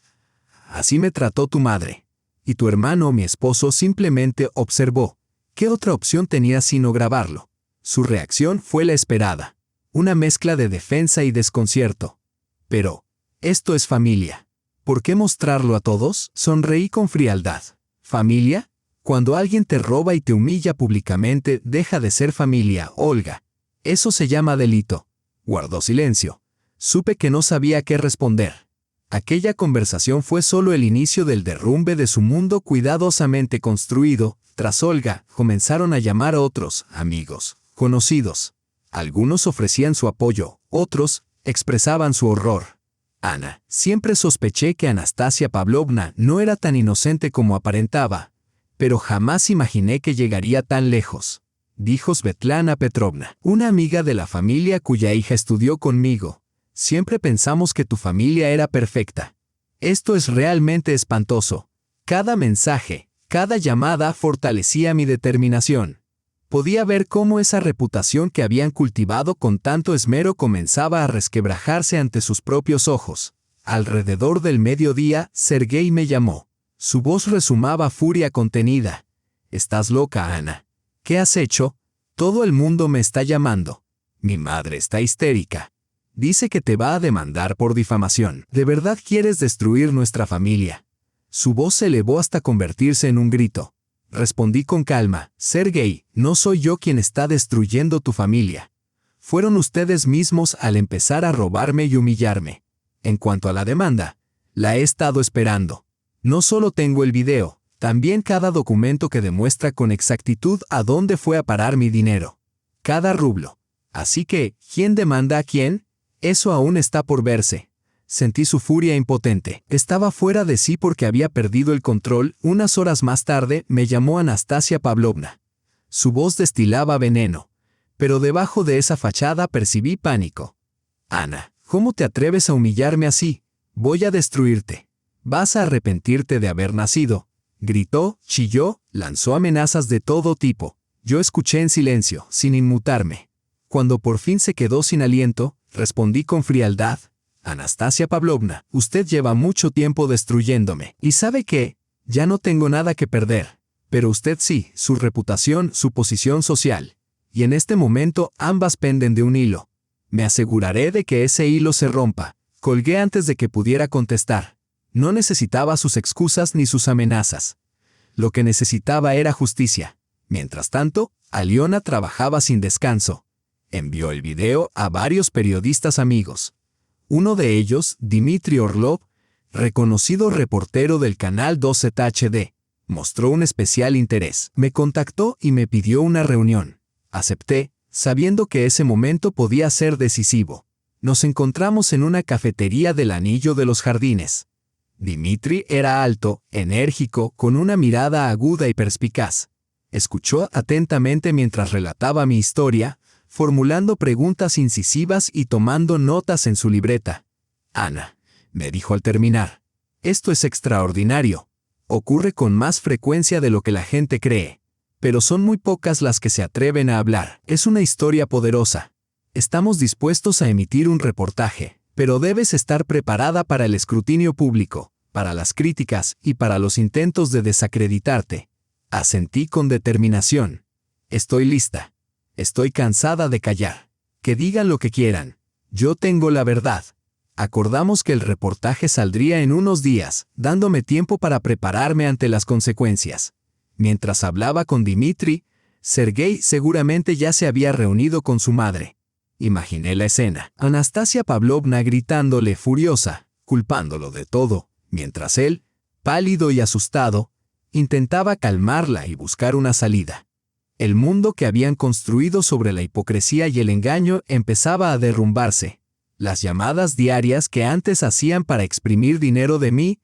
Así me trató tu madre. Y tu hermano, mi esposo, simplemente observó. ¿Qué otra opción tenía sino grabarlo? Su reacción fue la esperada. Una mezcla de defensa y desconcierto. Pero, esto es familia. ¿Por qué mostrarlo a todos? Sonreí con frialdad. ¿Familia? Cuando alguien te roba y te humilla públicamente, deja de ser familia, Olga. Eso se llama delito. Guardó silencio. Supe que no sabía qué responder. Aquella conversación fue solo el inicio del derrumbe de su mundo cuidadosamente construido. Tras Olga, comenzaron a llamar a otros, amigos, conocidos. Algunos ofrecían su apoyo, otros expresaban su horror. Ana, siempre sospeché que Anastasia Pavlovna no era tan inocente como aparentaba, pero jamás imaginé que llegaría tan lejos, dijo Svetlana Petrovna, una amiga de la familia cuya hija estudió conmigo. Siempre pensamos que tu familia era perfecta. Esto es realmente espantoso. Cada mensaje, cada llamada fortalecía mi determinación. Podía ver cómo esa reputación que habían cultivado con tanto esmero comenzaba a resquebrajarse ante sus propios ojos. Alrededor del mediodía, Sergei me llamó. Su voz resumaba furia contenida. «¿Estás loca, Ana? ¿Qué has hecho? Todo el mundo me está llamando. Mi madre está histérica. Dice que te va a demandar por difamación. ¿De verdad quieres destruir nuestra familia?» Su voz se elevó hasta convertirse en un grito. Respondí con calma: «Sergei, no soy yo quien está destruyendo tu familia. Fueron ustedes mismos al empezar a robarme y humillarme. En cuanto a la demanda, la he estado esperando. No solo tengo el video, también cada documento que demuestra con exactitud a dónde fue a parar mi dinero. Cada rublo. Así que, ¿quién demanda a quién? Eso aún está por verse». Sentí su furia impotente. Estaba fuera de sí porque había perdido el control. Unas horas más tarde me llamó Anastasia Pavlovna. Su voz destilaba veneno, pero debajo de esa fachada percibí pánico. «Ana, ¿cómo te atreves a humillarme así? Voy a destruirte. Vas a arrepentirte de haber nacido», gritó, chilló, lanzó amenazas de todo tipo. Yo escuché en silencio, sin inmutarme. Cuando por fin se quedó sin aliento, respondí con frialdad: «Anastasia Pavlovna, usted lleva mucho tiempo destruyéndome. ¿Y sabe qué? Ya no tengo nada que perder. Pero usted sí, su reputación, su posición social. Y en este momento ambas penden de un hilo. Me aseguraré de que ese hilo se rompa». Colgué antes de que pudiera contestar. No necesitaba sus excusas ni sus amenazas. Lo que necesitaba era justicia. Mientras tanto, Aliona trabajaba sin descanso. Envió el video a varios periodistas amigos. Uno de ellos, Dmitry Orlov, reconocido reportero del canal 2ZHD, mostró un especial interés. Me contactó y me pidió una reunión. Acepté, sabiendo que ese momento podía ser decisivo. Nos encontramos en una cafetería del Anillo de los Jardines. Dmitry era alto, enérgico, con una mirada aguda y perspicaz. Escuchó atentamente mientras relataba mi historia, formulando preguntas incisivas y tomando notas en su libreta. «Ana», me dijo al terminar, «esto es extraordinario. Ocurre con más frecuencia de lo que la gente cree. Pero son muy pocas las que se atreven a hablar. Es una historia poderosa. Estamos dispuestos a emitir un reportaje, pero debes estar preparada para el escrutinio público, para las críticas y para los intentos de desacreditarte». Asentí con determinación. «Estoy lista. Estoy cansada de callar. Que digan lo que quieran. Yo tengo la verdad». Acordamos que el reportaje saldría en unos días, dándome tiempo para prepararme ante las consecuencias. Mientras hablaba con Dmitry, Sergei seguramente ya se había reunido con su madre. Imaginé la escena. Anastasia Pavlovna gritándole furiosa, culpándolo de todo, mientras él, pálido y asustado, intentaba calmarla y buscar una salida. El mundo que habían construido sobre la hipocresía y el engaño empezaba a derrumbarse. Las llamadas diarias que antes hacían para exprimir dinero de mí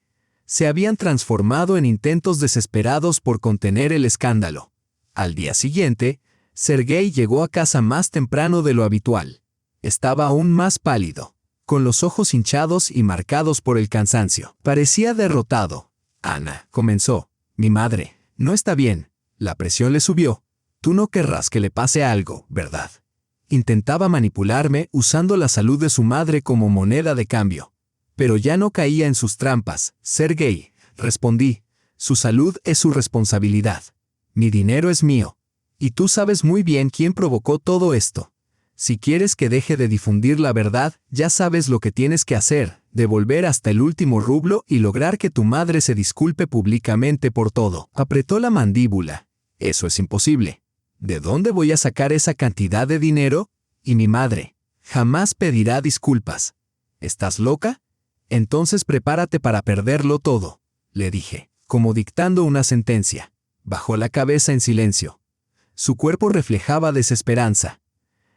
se habían transformado en intentos desesperados por contener el escándalo. Al día siguiente, Sergei llegó a casa más temprano de lo habitual. Estaba aún más pálido, con los ojos hinchados y marcados por el cansancio. Parecía derrotado. «Ana», comenzó, «mi madre no está bien. La presión le subió. Tú no querrás que le pase algo, ¿verdad?». Intentaba manipularme usando la salud de su madre como moneda de cambio. Pero ya no caía en sus trampas. «Sergei», respondí, «su salud es su responsabilidad. Mi dinero es mío. Y tú sabes muy bien quién provocó todo esto. Si quieres que deje de difundir la verdad, ya sabes lo que tienes que hacer, devolver hasta el último rublo y lograr que tu madre se disculpe públicamente por todo». Apretó la mandíbula. «Eso es imposible. ¿De dónde voy a sacar esa cantidad de dinero? Y mi madre jamás pedirá disculpas». «¿Estás loca? Entonces prepárate para perderlo todo», le dije, como dictando una sentencia. Bajó la cabeza en silencio. Su cuerpo reflejaba desesperanza.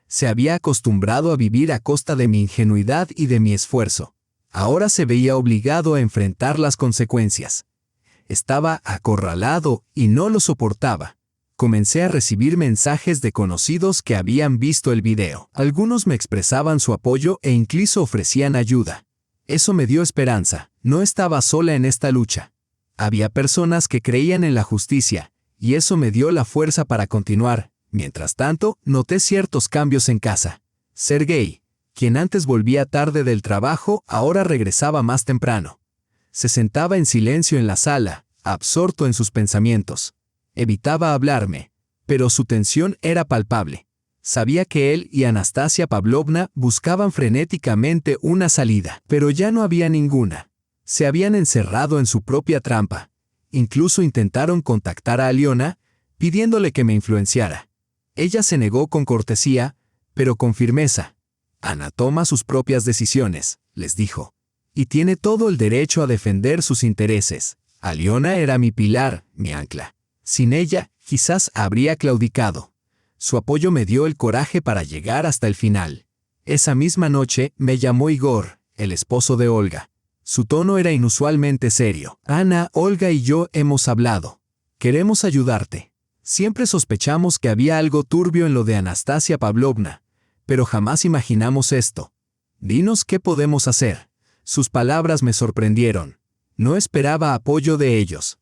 Se había acostumbrado a vivir a costa de mi ingenuidad y de mi esfuerzo. Ahora se veía obligado a enfrentar las consecuencias. Estaba acorralado y no lo soportaba. Comencé a recibir mensajes de conocidos que habían visto el video. Algunos me expresaban su apoyo e incluso ofrecían ayuda. Eso me dio esperanza. No estaba sola en esta lucha. Había personas que creían en la justicia, y eso me dio la fuerza para continuar. Mientras tanto, noté ciertos cambios en casa. Sergei, quien antes volvía tarde del trabajo, ahora regresaba más temprano. Se sentaba en silencio en la sala, absorto en sus pensamientos. Evitaba hablarme, pero su tensión era palpable. Sabía que él y Anastasia Pavlovna buscaban frenéticamente una salida, pero ya no había ninguna. Se habían encerrado en su propia trampa. Incluso intentaron contactar a Aliona, pidiéndole que me influenciara. Ella se negó con cortesía, pero con firmeza. Ana toma sus propias decisiones, les dijo, y tiene todo el derecho a defender sus intereses. Aliona era mi pilar, mi ancla. Sin ella, quizás habría claudicado. Su apoyo me dio el coraje para llegar hasta el final. Esa misma noche me llamó Igor, el esposo de Olga. Su tono era inusualmente serio. Ana, Olga y yo hemos hablado. Queremos ayudarte. Siempre sospechamos que había algo turbio en lo de Anastasia Pavlovna, pero jamás imaginamos esto. Dinos qué podemos hacer. Sus palabras me sorprendieron. No esperaba apoyo de ellos.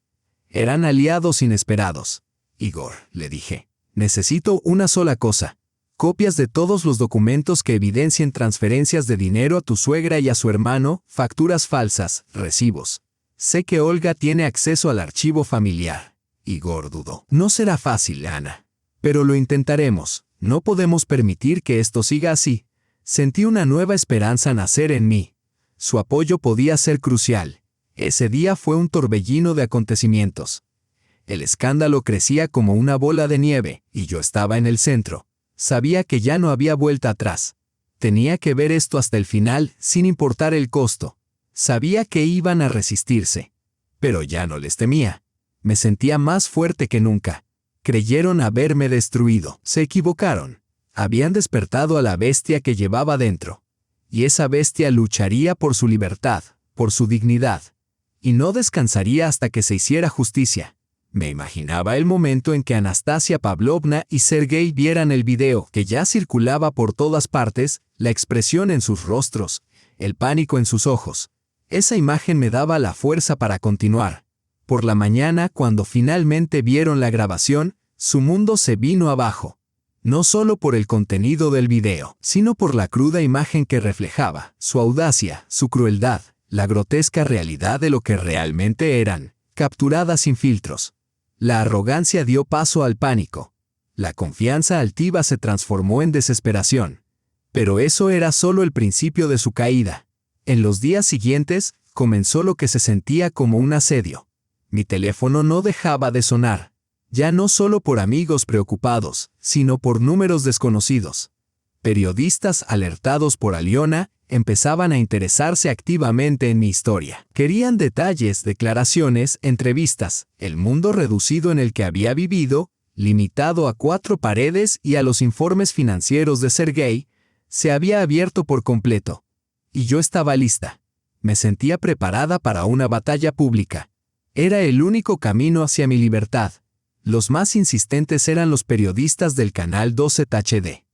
Eran aliados inesperados. Igor, le dije, necesito una sola cosa. Copias de todos los documentos que evidencien transferencias de dinero a tu suegra y a su hermano, facturas falsas, recibos. Sé que Olga tiene acceso al archivo familiar. Igor dudó. No será fácil, Ana. Pero lo intentaremos. No podemos permitir que esto siga así. Sentí una nueva esperanza nacer en mí. Su apoyo podía ser crucial. Ese día fue un torbellino de acontecimientos. El escándalo crecía como una bola de nieve, y yo estaba en el centro. Sabía que ya no había vuelta atrás. Tenía que ver esto hasta el final, sin importar el costo. Sabía que iban a resistirse. Pero ya no les temía. Me sentía más fuerte que nunca. Creyeron haberme destruido. Se equivocaron. Habían despertado a la bestia que llevaba dentro. Y esa bestia lucharía por su libertad, por su dignidad. Y no descansaría hasta que se hiciera justicia. Me imaginaba el momento en que Anastasia Pavlovna y Sergei vieran el video que ya circulaba por todas partes, la expresión en sus rostros, el pánico en sus ojos. Esa imagen me daba la fuerza para continuar. Por la mañana, cuando finalmente vieron la grabación, su mundo se vino abajo. No solo por el contenido del video, sino por la cruda imagen que reflejaba, su audacia, su crueldad, la grotesca realidad de lo que realmente eran, capturadas sin filtros. La arrogancia dio paso al pánico. La confianza altiva se transformó en desesperación. Pero eso era solo el principio de su caída. En los días siguientes, comenzó lo que se sentía como un asedio. Mi teléfono no dejaba de sonar. Ya no solo por amigos preocupados, sino por números desconocidos. Periodistas alertados por Aliona empezaban a interesarse activamente en mi historia. Querían detalles, declaraciones, entrevistas, el mundo reducido en el que había vivido, limitado a 4 paredes y a los informes financieros de Sergei, se había abierto por completo. Y yo estaba lista. Me sentía preparada para una batalla pública. Era el único camino hacia mi libertad. Los más insistentes eran los periodistas del canal 12 HD.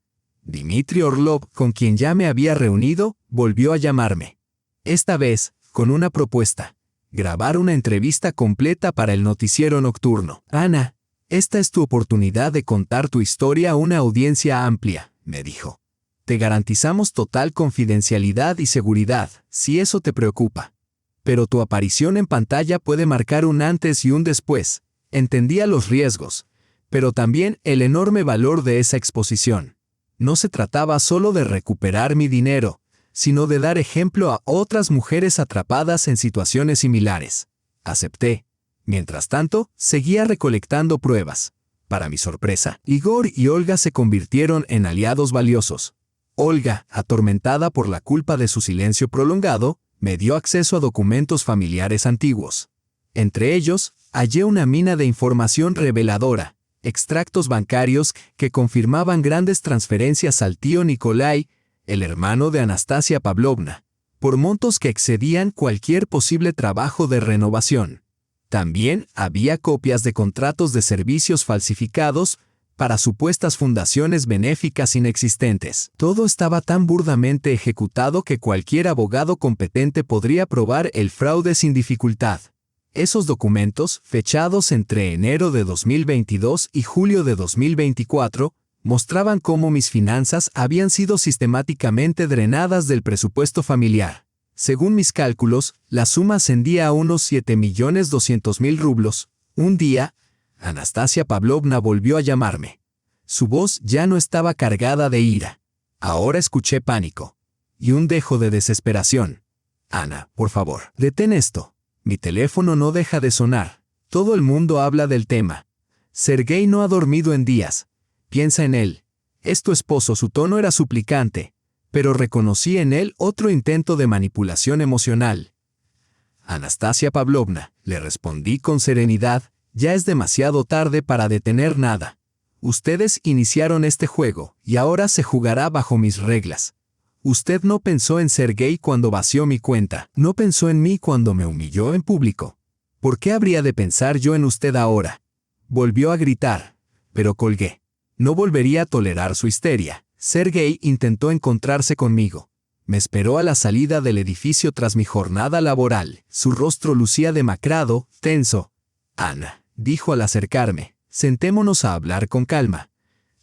Dmitry Orlov, con quien ya me había reunido, volvió a llamarme. Esta vez, con una propuesta: grabar una entrevista completa para el noticiero nocturno. Ana, esta es tu oportunidad de contar tu historia a una audiencia amplia, me dijo. Te garantizamos total confidencialidad y seguridad, si eso te preocupa. Pero tu aparición en pantalla puede marcar un antes y un después. Entendía los riesgos, pero también el enorme valor de esa exposición. No se trataba solo de recuperar mi dinero, sino de dar ejemplo a otras mujeres atrapadas en situaciones similares. Acepté. Mientras tanto, seguía recolectando pruebas. Para mi sorpresa, Igor y Olga se convirtieron en aliados valiosos. Olga, atormentada por la culpa de su silencio prolongado, me dio acceso a documentos familiares antiguos. Entre ellos, hallé una mina de información reveladora, extractos bancarios que confirmaban grandes transferencias al tío Nikolai, el hermano de Anastasia Pavlovna, por montos que excedían cualquier posible trabajo de renovación. También había copias de contratos de servicios falsificados para supuestas fundaciones benéficas inexistentes. Todo estaba tan burdamente ejecutado que cualquier abogado competente podría probar el fraude sin dificultad. Esos documentos, fechados entre enero de 2022 y julio de 2024, mostraban cómo mis finanzas habían sido sistemáticamente drenadas del presupuesto familiar. Según mis cálculos, la suma ascendía a unos 7.200.000 rublos. Un día, Anastasia Pavlovna volvió a llamarme. Su voz ya no estaba cargada de ira. Ahora escuché pánico y un dejo de desesperación. Ana, por favor, detén esto. Mi teléfono no deja de sonar. Todo el mundo habla del tema. Sergei no ha dormido en días. Piensa en él. Es tu esposo. Su tono era suplicante, pero reconocí en él otro intento de manipulación emocional. Anastasia Pavlovna, le respondí con serenidad, ya es demasiado tarde para detener nada. Ustedes iniciaron este juego, y ahora se jugará bajo mis reglas. Usted no pensó en Sergei cuando vació mi cuenta, no pensó en mí cuando me humilló en público. ¿Por qué habría de pensar yo en usted ahora? Volvió a gritar, pero colgué. No volvería a tolerar su histeria. Sergei intentó encontrarse conmigo. Me esperó a la salida del edificio tras mi jornada laboral. Su rostro lucía demacrado, tenso. Ana, dijo al acercarme, sentémonos a hablar con calma.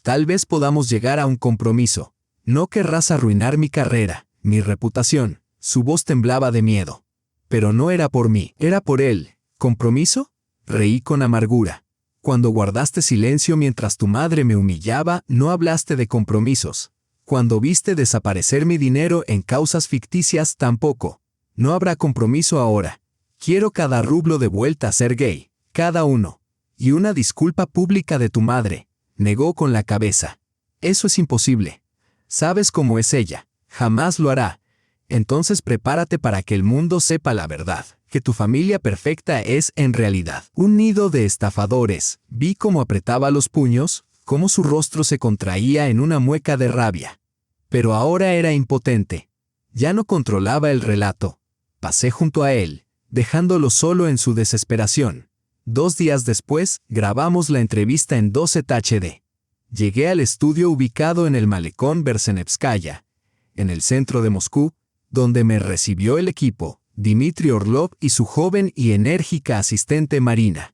Tal vez podamos llegar a un compromiso. No querrás arruinar mi carrera, mi reputación. Su voz temblaba de miedo. Pero no era por mí, era por él. ¿Compromiso? Reí con amargura. Cuando guardaste silencio mientras tu madre me humillaba, no hablaste de compromisos. Cuando viste desaparecer mi dinero en causas ficticias, tampoco. No habrá compromiso ahora. Quiero cada rublo de vuelta, Sergei, cada uno. Y una disculpa pública de tu madre. Negó con la cabeza. Eso es imposible. Sabes cómo es ella. Jamás lo hará. Entonces prepárate para que el mundo sepa la verdad, que tu familia perfecta es en realidad un nido de estafadores. Vi cómo apretaba los puños, cómo su rostro se contraía en una mueca de rabia. Pero ahora era impotente. Ya no controlaba el relato. Pasé junto a él, dejándolo solo en su desesperación. 2 días después, grabamos la entrevista en 12 HD. Llegué al estudio ubicado en el malecón Bersenevskaya, en el centro de Moscú, donde me recibió el equipo, Dmitry Orlov y su joven y enérgica asistente Marina.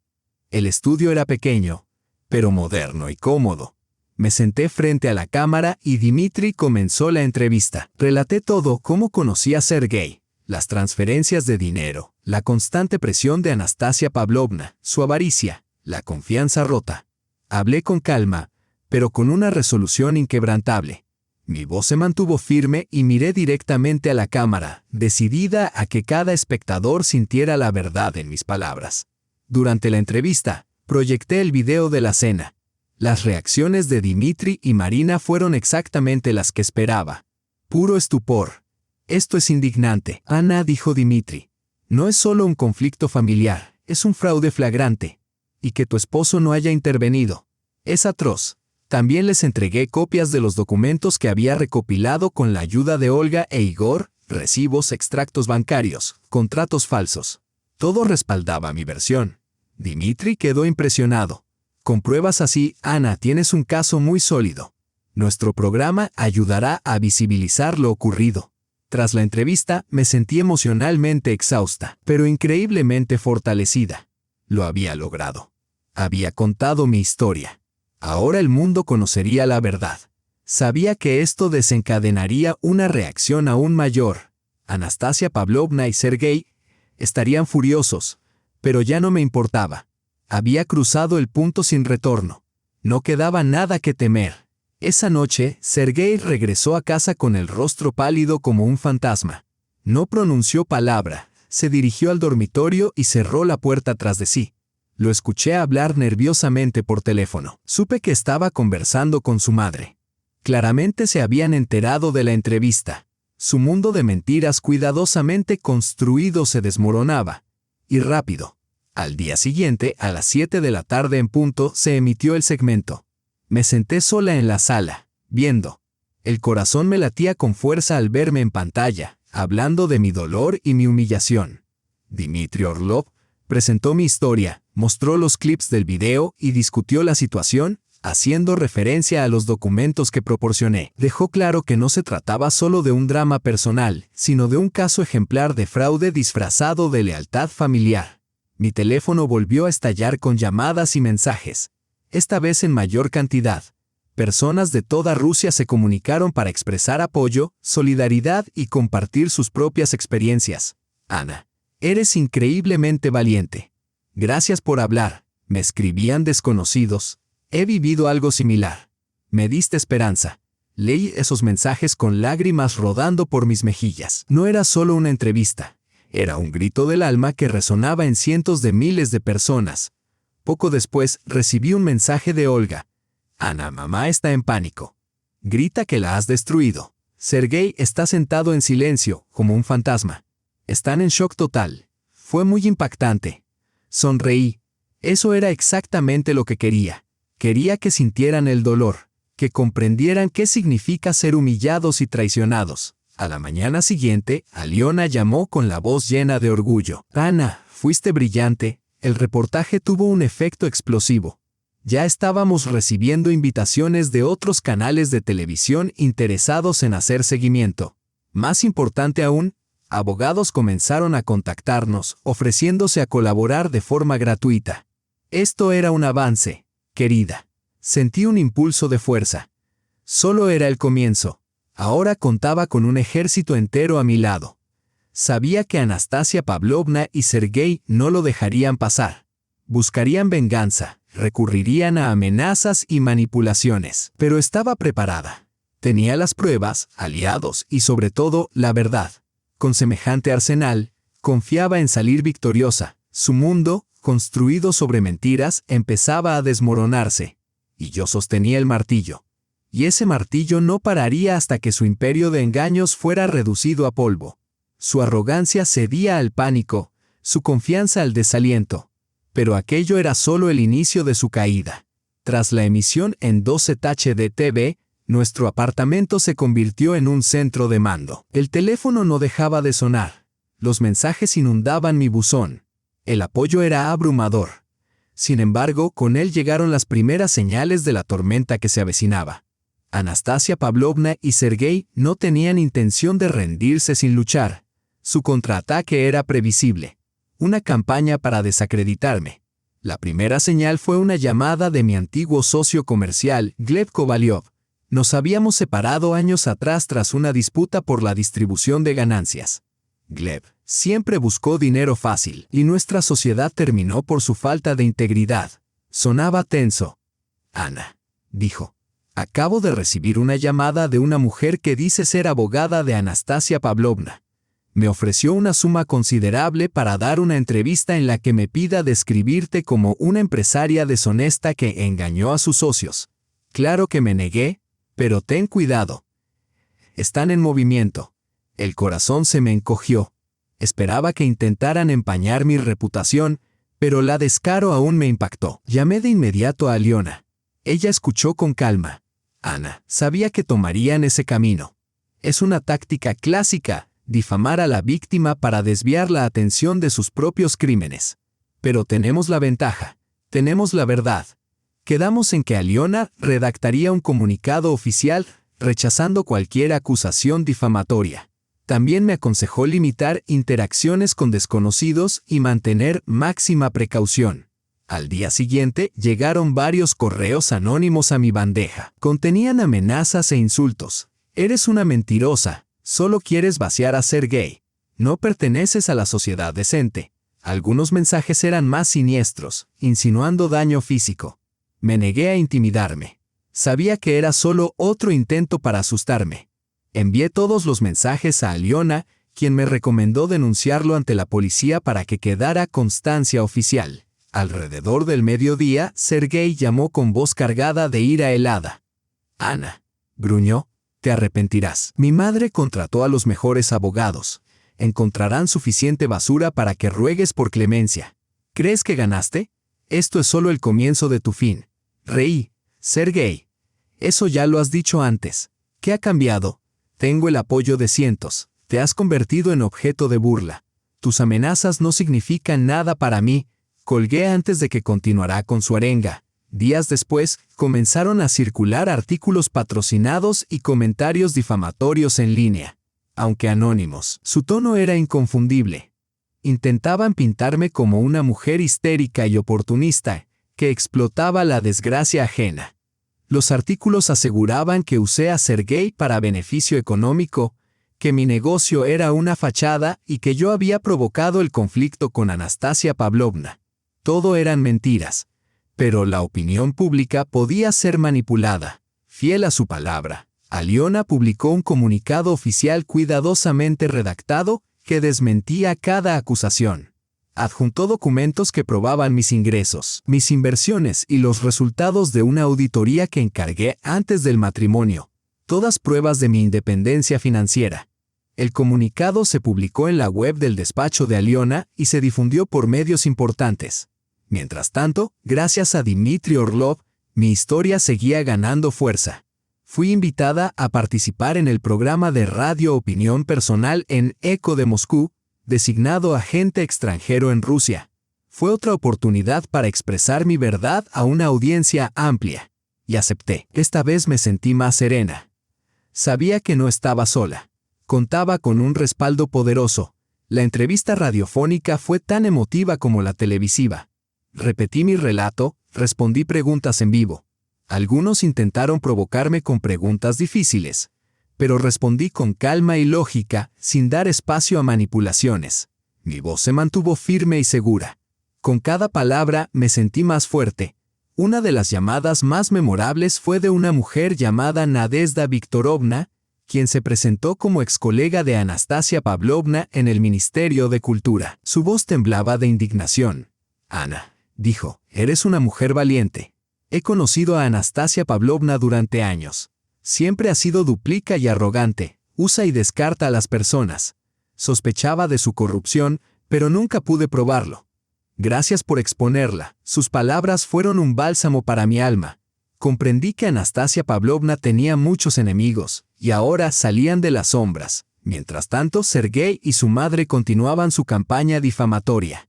El estudio era pequeño, pero moderno y cómodo. Me senté frente a la cámara y Dmitry comenzó la entrevista. Relaté todo: cómo conocí a Sergei, las transferencias de dinero, la constante presión de Anastasia Pavlovna, su avaricia, la confianza rota. Hablé con calma, pero con una resolución inquebrantable. Mi voz se mantuvo firme y miré directamente a la cámara, decidida a que cada espectador sintiera la verdad en mis palabras. Durante la entrevista, proyecté el video de la cena. Las reacciones de Dmitry y Marina fueron exactamente las que esperaba. Puro estupor. Esto es indignante, Ana, dijo Dmitry. No es solo un conflicto familiar, es un fraude flagrante. Y que tu esposo no haya intervenido. Es atroz. También les entregué copias de los documentos que había recopilado con la ayuda de Olga e Igor, recibos, extractos bancarios, contratos falsos. Todo respaldaba mi versión. Dmitry quedó impresionado. Con pruebas así, Ana, tienes un caso muy sólido. Nuestro programa ayudará a visibilizar lo ocurrido. Tras la entrevista, me sentí emocionalmente exhausta, pero increíblemente fortalecida. Lo había logrado. Había contado mi historia. Ahora el mundo conocería la verdad. Sabía que esto desencadenaría una reacción aún mayor. Anastasia Pavlovna y Sergei estarían furiosos, pero ya no me importaba. Había cruzado el punto sin retorno. No quedaba nada que temer. Esa noche, Sergei regresó a casa con el rostro pálido como un fantasma. No pronunció palabra, se dirigió al dormitorio y cerró la puerta tras de sí. Lo escuché hablar nerviosamente por teléfono. Supe que estaba conversando con su madre. Claramente se habían enterado de la entrevista. Su mundo de mentiras cuidadosamente construido se desmoronaba. Y rápido. Al día siguiente, a las 7 de la tarde en punto, se emitió el segmento. Me senté sola en la sala, viendo. El corazón me latía con fuerza al verme en pantalla, hablando de mi dolor y mi humillación. Dmitry Orlov presentó mi historia, mostró los clips del video y discutió la situación, haciendo referencia a los documentos que proporcioné. Dejó claro que no se trataba solo de un drama personal, sino de un caso ejemplar de fraude disfrazado de lealtad familiar. Mi teléfono volvió a estallar con llamadas y mensajes, esta vez en mayor cantidad. Personas de toda Rusia se comunicaron para expresar apoyo, solidaridad y compartir sus propias experiencias. Ana, eres increíblemente valiente. Gracias por hablar, me escribían desconocidos. He vivido algo similar. Me diste esperanza. Leí esos mensajes con lágrimas rodando por mis mejillas. No era solo una entrevista. Era un grito del alma que resonaba en cientos de miles de personas. Poco después recibí un mensaje de Olga. Ana, mamá está en pánico. Grita que la has destruido. Sergei está sentado en silencio, como un fantasma. Están en shock total. Fue muy impactante. Sonreí. Eso era exactamente lo que quería. Quería que sintieran el dolor, que comprendieran qué significa ser humillados y traicionados. A la mañana siguiente, Aliona llamó con la voz llena de orgullo. Ana, fuiste brillante. El reportaje tuvo un efecto explosivo. Ya estábamos recibiendo invitaciones de otros canales de televisión interesados en hacer seguimiento. Más importante aún, abogados comenzaron a contactarnos, ofreciéndose a colaborar de forma gratuita. Esto era un avance, querida. Sentí un impulso de fuerza. Solo era el comienzo. Ahora contaba con un ejército entero a mi lado. Sabía que Anastasia Pavlovna y Sergei no lo dejarían pasar. Buscarían venganza. Recurrirían a amenazas y manipulaciones. Pero estaba preparada. Tenía las pruebas, aliados y sobre todo la verdad. Con semejante arsenal, confiaba en salir victoriosa. Su mundo, construido sobre mentiras, empezaba a desmoronarse. Y yo sostenía el martillo. Y ese martillo no pararía hasta que su imperio de engaños fuera reducido a polvo. Su arrogancia cedía al pánico, su confianza al desaliento. Pero aquello era solo el inicio de su caída. Tras la emisión en 12 de TV, nuestro apartamento se convirtió en un centro de mando. El teléfono no dejaba de sonar. Los mensajes inundaban mi buzón. El apoyo era abrumador. Sin embargo, con él llegaron las primeras señales de la tormenta que se avecinaba. Anastasia Pavlovna y Sergei no tenían intención de rendirse sin luchar. Su contraataque era previsible. Una campaña para desacreditarme. La primera señal fue una llamada de mi antiguo socio comercial, Gleb Kovalyov. Nos habíamos separado años atrás tras una disputa por la distribución de ganancias. Gleb siempre buscó dinero fácil y nuestra sociedad terminó por su falta de integridad. Sonaba tenso. Ana, dijo, acabo de recibir una llamada de una mujer que dice ser abogada de Anastasia Pavlovna. Me ofreció una suma considerable para dar una entrevista en la que me pida describirte como una empresaria deshonesta que engañó a sus socios. Claro que me negué, pero ten cuidado. Están en movimiento. El corazón se me encogió. Esperaba que intentaran empañar mi reputación, pero la descaro aún me impactó. Llamé de inmediato a Aliona. Ella escuchó con calma. Ana, sabía que tomarían ese camino. Es una táctica clásica. Difamar a la víctima para desviar la atención de sus propios crímenes. Pero tenemos la ventaja. Tenemos la verdad. Quedamos en que Aliona redactaría un comunicado oficial rechazando cualquier acusación difamatoria. También me aconsejó limitar interacciones con desconocidos y mantener máxima precaución. Al día siguiente llegaron varios correos anónimos a mi bandeja. Contenían amenazas e insultos. Eres una mentirosa. Solo quieres vaciar a Sergei. No perteneces a la sociedad decente. Algunos mensajes eran más siniestros, insinuando daño físico. Me negué a intimidarme. Sabía que era solo otro intento para asustarme. Envié todos los mensajes a Aliona, quien me recomendó denunciarlo ante la policía para que quedara constancia oficial. Alrededor del mediodía, Sergei llamó con voz cargada de ira helada. Ana, gruñó. Te arrepentirás. Mi madre contrató a los mejores abogados. Encontrarán suficiente basura para que ruegues por clemencia. ¿Crees que ganaste? Esto es solo el comienzo de tu fin. Reí. Sergei. Eso ya lo has dicho antes. ¿Qué ha cambiado? Tengo el apoyo de cientos. Te has convertido en objeto de burla. Tus amenazas no significan nada para mí. Colgué antes de que continuara con su arenga. Días después, comenzaron a circular artículos patrocinados y comentarios difamatorios en línea. Aunque anónimos, su tono era inconfundible. Intentaban pintarme como una mujer histérica y oportunista, que explotaba la desgracia ajena. Los artículos aseguraban que usé a Sergei para beneficio económico, que mi negocio era una fachada y que yo había provocado el conflicto con Anastasia Pavlovna. Todo eran mentiras, pero la opinión pública podía ser manipulada. Fiel a su palabra, Aliona publicó un comunicado oficial cuidadosamente redactado que desmentía cada acusación. Adjuntó documentos que probaban mis ingresos, mis inversiones y los resultados de una auditoría que encargué antes del matrimonio, todas pruebas de mi independencia financiera. El comunicado se publicó en la web del despacho de Aliona y se difundió por medios importantes. Mientras tanto, gracias a Dmitry Orlov, mi historia seguía ganando fuerza. Fui invitada a participar en el programa de radio Opinión Personal en Eco de Moscú, designado agente extranjero en Rusia. Fue otra oportunidad para expresar mi verdad a una audiencia amplia. Y acepté. Esta vez me sentí más serena. Sabía que no estaba sola. Contaba con un respaldo poderoso. La entrevista radiofónica fue tan emotiva como la televisiva. Repetí mi relato, respondí preguntas en vivo. Algunos intentaron provocarme con preguntas difíciles, pero respondí con calma y lógica, sin dar espacio a manipulaciones. Mi voz se mantuvo firme y segura. Con cada palabra me sentí más fuerte. Una de las llamadas más memorables fue de una mujer llamada Nadezhda Viktorovna, quien se presentó como excolega de Anastasia Pavlovna en el Ministerio de Cultura. Su voz temblaba de indignación. «Ana», dijo, «eres una mujer valiente. He conocido a Anastasia Pavlovna durante años. Siempre ha sido duplica y arrogante, usa y descarta a las personas. Sospechaba de su corrupción, pero nunca pude probarlo. Gracias por exponerla. Sus palabras fueron un bálsamo para mi alma. Comprendí que Anastasia Pavlovna tenía muchos enemigos, y ahora salían de las sombras. Mientras tanto, Sergei y su madre continuaban su campaña difamatoria.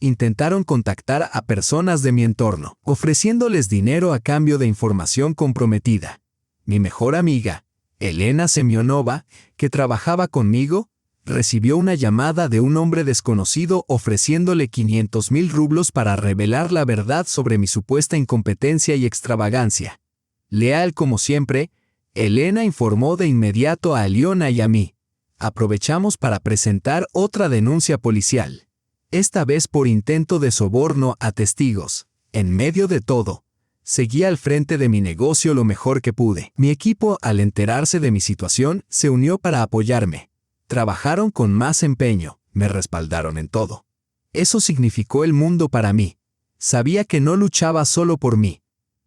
Intentaron contactar a personas de mi entorno, ofreciéndoles dinero a cambio de información comprometida. Mi mejor amiga, Elena Semyonova, que trabajaba conmigo, recibió una llamada de un hombre desconocido ofreciéndole 500,000 rublos para revelar la verdad sobre mi supuesta incompetencia y extravagancia. Leal como siempre, Elena informó de inmediato a Aliona y a mí. Aprovechamos para presentar otra denuncia policial. Esta vez por intento de soborno a testigos. En medio de todo, seguí al frente de mi negocio lo mejor que pude. Mi equipo, al enterarse de mi situación, se unió para apoyarme. Trabajaron con más empeño, me respaldaron en todo. Eso significó el mundo para mí. Sabía que no luchaba solo por mí.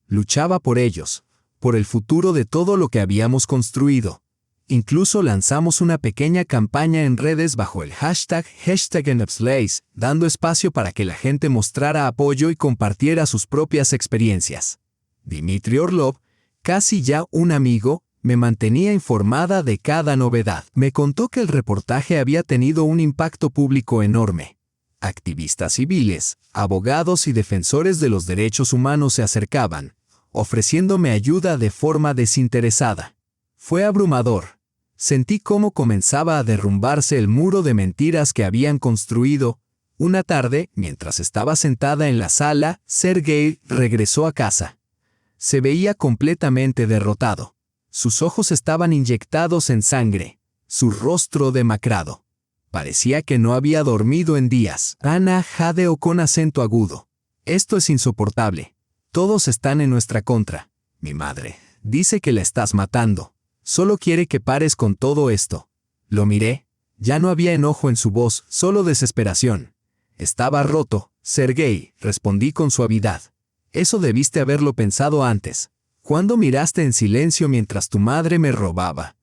Luchaba por ellos, por el futuro de todo lo que habíamos construido. Incluso lanzamos una pequeña campaña en redes bajo el hashtag #NapsLays, dando espacio para que la gente mostrara apoyo y compartiera sus propias experiencias. Dmitry Orlov, casi ya un amigo, me mantenía informada de cada novedad. Me contó que el reportaje había tenido un impacto público enorme. Activistas civiles, abogados y defensores de los derechos humanos se acercaban, ofreciéndome ayuda de forma desinteresada. Fue abrumador. Sentí cómo comenzaba a derrumbarse el muro de mentiras que habían construido. Una tarde, mientras estaba sentada en la sala, Sergei regresó a casa. Se veía completamente derrotado. Sus ojos estaban inyectados en sangre, su rostro demacrado. Parecía que no había dormido en días. Ana jadeó con acento agudo. Esto es insoportable. Todos están en nuestra contra. Mi madre dice que la estás matando. Solo quiere que pares con todo esto. Lo miré. Ya no había enojo en su voz, solo desesperación. Estaba roto, Sergei, respondí con suavidad. Eso debiste haberlo pensado antes. ¿Cuándo miraste en silencio mientras tu madre me robaba?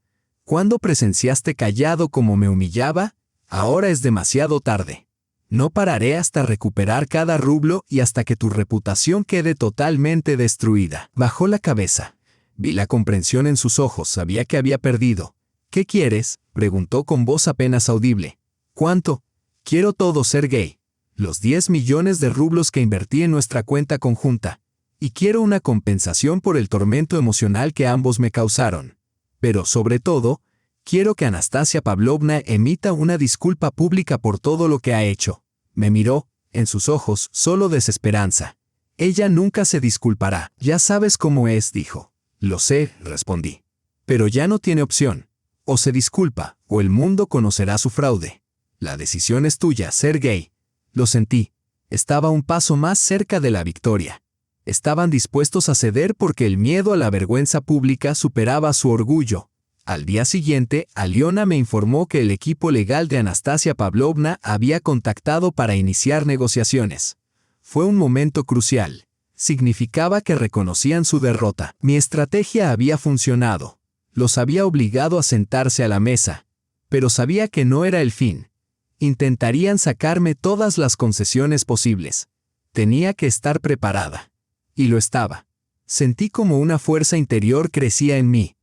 ¿Cuándo presenciaste callado como me humillaba? Ahora es demasiado tarde. No pararé hasta recuperar cada rublo y hasta que tu reputación quede totalmente destruida. Bajó la cabeza. Vi la comprensión en sus ojos, sabía que había perdido. ¿Qué quieres?, preguntó con voz apenas audible. ¿Cuánto? Quiero todo, Sergei. Los 10 millones de rublos que invertí en nuestra cuenta conjunta. Y quiero una compensación por el tormento emocional que ambos me causaron. Pero sobre todo, Quiero que Anastasia Pavlovna emita una disculpa pública por todo lo que ha hecho. Me miró, en sus ojos, solo desesperanza. Ella nunca se disculpará. Ya sabes cómo es, dijo. Lo sé, respondí. Pero ya no tiene opción. O se disculpa, o el mundo conocerá su fraude. La decisión es tuya, Sergei. Lo sentí. Estaba un paso más cerca de la victoria. Estaban dispuestos a ceder porque el miedo a la vergüenza pública superaba su orgullo. Al día siguiente, Aliona me informó que el equipo legal de Anastasia Pavlovna había contactado para iniciar negociaciones. Fue un momento crucial. Significaba que reconocían su derrota. Mi estrategia había funcionado. Los había obligado a sentarse a la mesa. Pero sabía que no era el fin. Intentarían sacarme todas las concesiones posibles. Tenía que estar preparada. Y lo estaba. Sentí como una fuerza interior crecía en mí.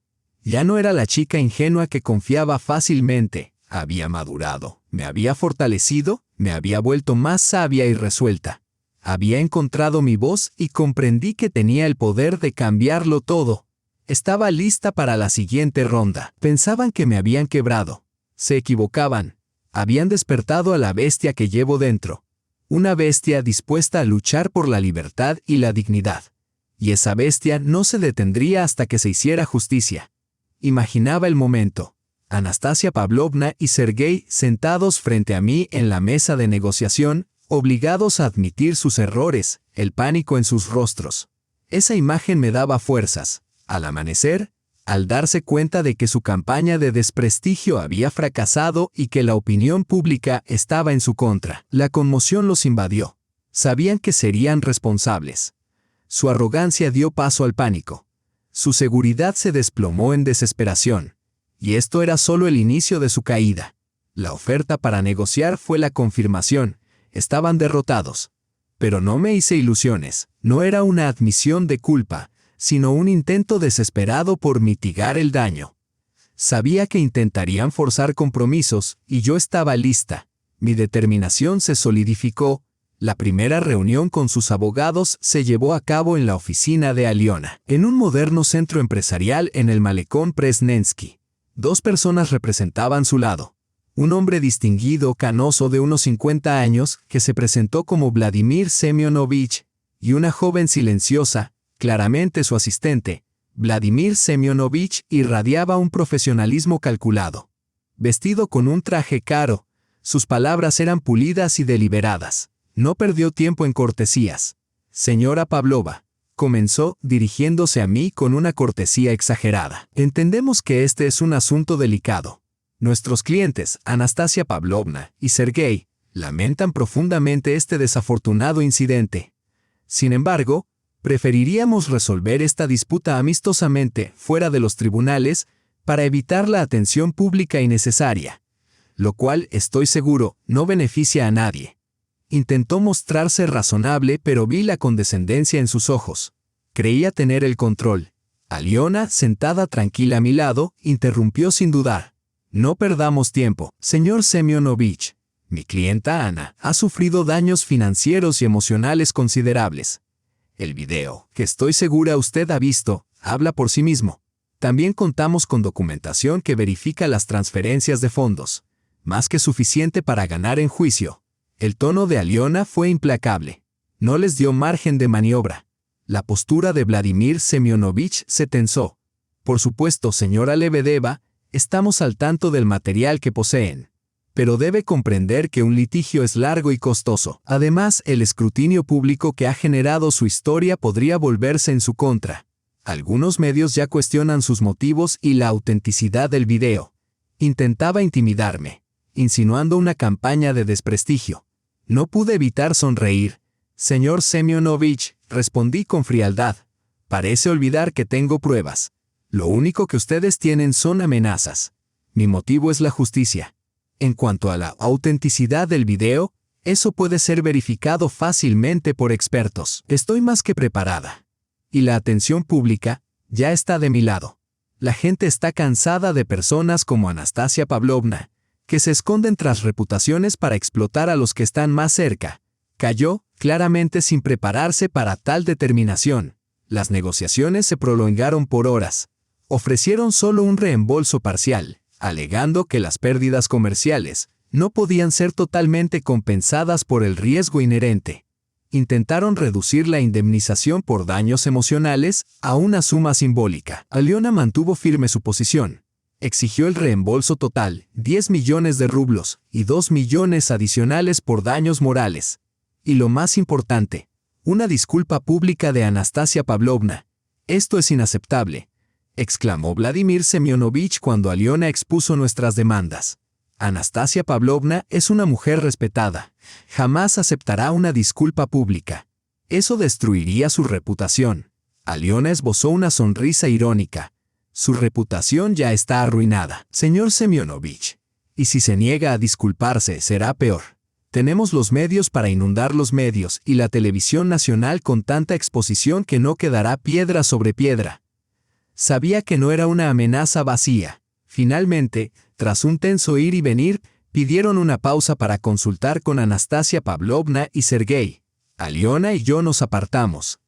Ya no era la chica ingenua que confiaba fácilmente. Había madurado, me había fortalecido, me había vuelto más sabia y resuelta. Había encontrado mi voz y comprendí que tenía el poder de cambiarlo todo. Estaba lista para la siguiente ronda. Pensaban que me habían quebrado. Se equivocaban. Habían despertado a la bestia que llevo dentro. Una bestia dispuesta a luchar por la libertad y la dignidad. Y esa bestia no se detendría hasta que se hiciera justicia. Imaginaba el momento. Anastasia Pavlovna y Sergei sentados frente a mí en la mesa de negociación, obligados a admitir sus errores, el pánico en sus rostros. Esa imagen me daba fuerzas. Al amanecer, al darse cuenta de que su campaña de desprestigio había fracasado y que la opinión pública estaba en su contra, la conmoción los invadió. Sabían que serían responsables. Su arrogancia dio paso al pánico. Su seguridad se desplomó en desesperación. Y esto era solo el inicio de su caída. La oferta para negociar fue la confirmación. Estaban derrotados. Pero no me hice ilusiones. No era una admisión de culpa, sino un intento desesperado por mitigar el daño. Sabía que intentarían forzar compromisos, y yo estaba lista. Mi determinación se solidificó. La primera reunión con sus abogados se llevó a cabo en la oficina de Aliona, en un moderno centro empresarial en el malecón Presnensky. 2 personas representaban su lado. Un hombre distinguido, canoso de unos 50 años, que se presentó como Vladimir Semyonovich, y una joven silenciosa, claramente su asistente. Vladimir Semyonovich irradiaba un profesionalismo calculado. Vestido con un traje caro, sus palabras eran pulidas y deliberadas. No perdió tiempo en cortesías. Señora Pavlova, comenzó dirigiéndose a mí con una cortesía exagerada. Entendemos que este es un asunto delicado. Nuestros clientes, Anastasia Pavlovna y Sergei, lamentan profundamente este desafortunado incidente. Sin embargo, preferiríamos resolver esta disputa amistosamente fuera de los tribunales para evitar la atención pública innecesaria, lo cual, estoy seguro, no beneficia a nadie. Intentó mostrarse razonable, pero vi la condescendencia en sus ojos. Creía tener el control. Aliona, sentada tranquila a mi lado, interrumpió sin dudar. No perdamos tiempo, señor Semyonovich. Mi clienta Ana ha sufrido daños financieros y emocionales considerables. El video, que estoy segura usted ha visto, habla por sí mismo. También contamos con documentación que verifica las transferencias de fondos. Más que suficiente para ganar en juicio. El tono de Aliona fue implacable. No les dio margen de maniobra. La postura de Vladimir Semyonovich se tensó. Por supuesto, señora Lebedeva, estamos al tanto del material que poseen. Pero debe comprender que un litigio es largo y costoso. Además, el escrutinio público que ha generado su historia podría volverse en su contra. Algunos medios ya cuestionan sus motivos y la autenticidad del video. Intentaba intimidarme, insinuando una campaña de desprestigio. No pude evitar sonreír. Señor Semyonovich, respondí con frialdad. Parece olvidar que tengo pruebas. Lo único que ustedes tienen son amenazas. Mi motivo es la justicia. En cuanto a la autenticidad del video, eso puede ser verificado fácilmente por expertos. Estoy más que preparada. Y la atención pública ya está de mi lado. La gente está cansada de personas como Anastasia Pavlovna, que se esconden tras reputaciones para explotar a los que están más cerca. Cayó, claramente sin prepararse para tal determinación. Las negociaciones se prolongaron por horas. Ofrecieron solo un reembolso parcial, alegando que las pérdidas comerciales no podían ser totalmente compensadas por el riesgo inherente. Intentaron reducir la indemnización por daños emocionales a una suma simbólica. Aliona mantuvo firme su posición. Exigió el reembolso total, 10 millones de rublos, y 2 millones adicionales por daños morales. Y lo más importante, una disculpa pública de Anastasia Pavlovna. «Esto es inaceptable», exclamó Vladimir Semyonovich cuando Aliona expuso nuestras demandas. «Anastasia Pavlovna es una mujer respetada. Jamás aceptará una disculpa pública. Eso destruiría su reputación». Aliona esbozó una sonrisa irónica. «Su reputación ya está arruinada, señor Semyonovich. Y si se niega a disculparse, será peor. Tenemos los medios para inundar los medios y la televisión nacional con tanta exposición que no quedará piedra sobre piedra». Sabía que no era una amenaza vacía. Finalmente, tras un tenso ir y venir, pidieron una pausa para consultar con Anastasia Pavlovna y Sergei. Aliona y yo nos apartamos.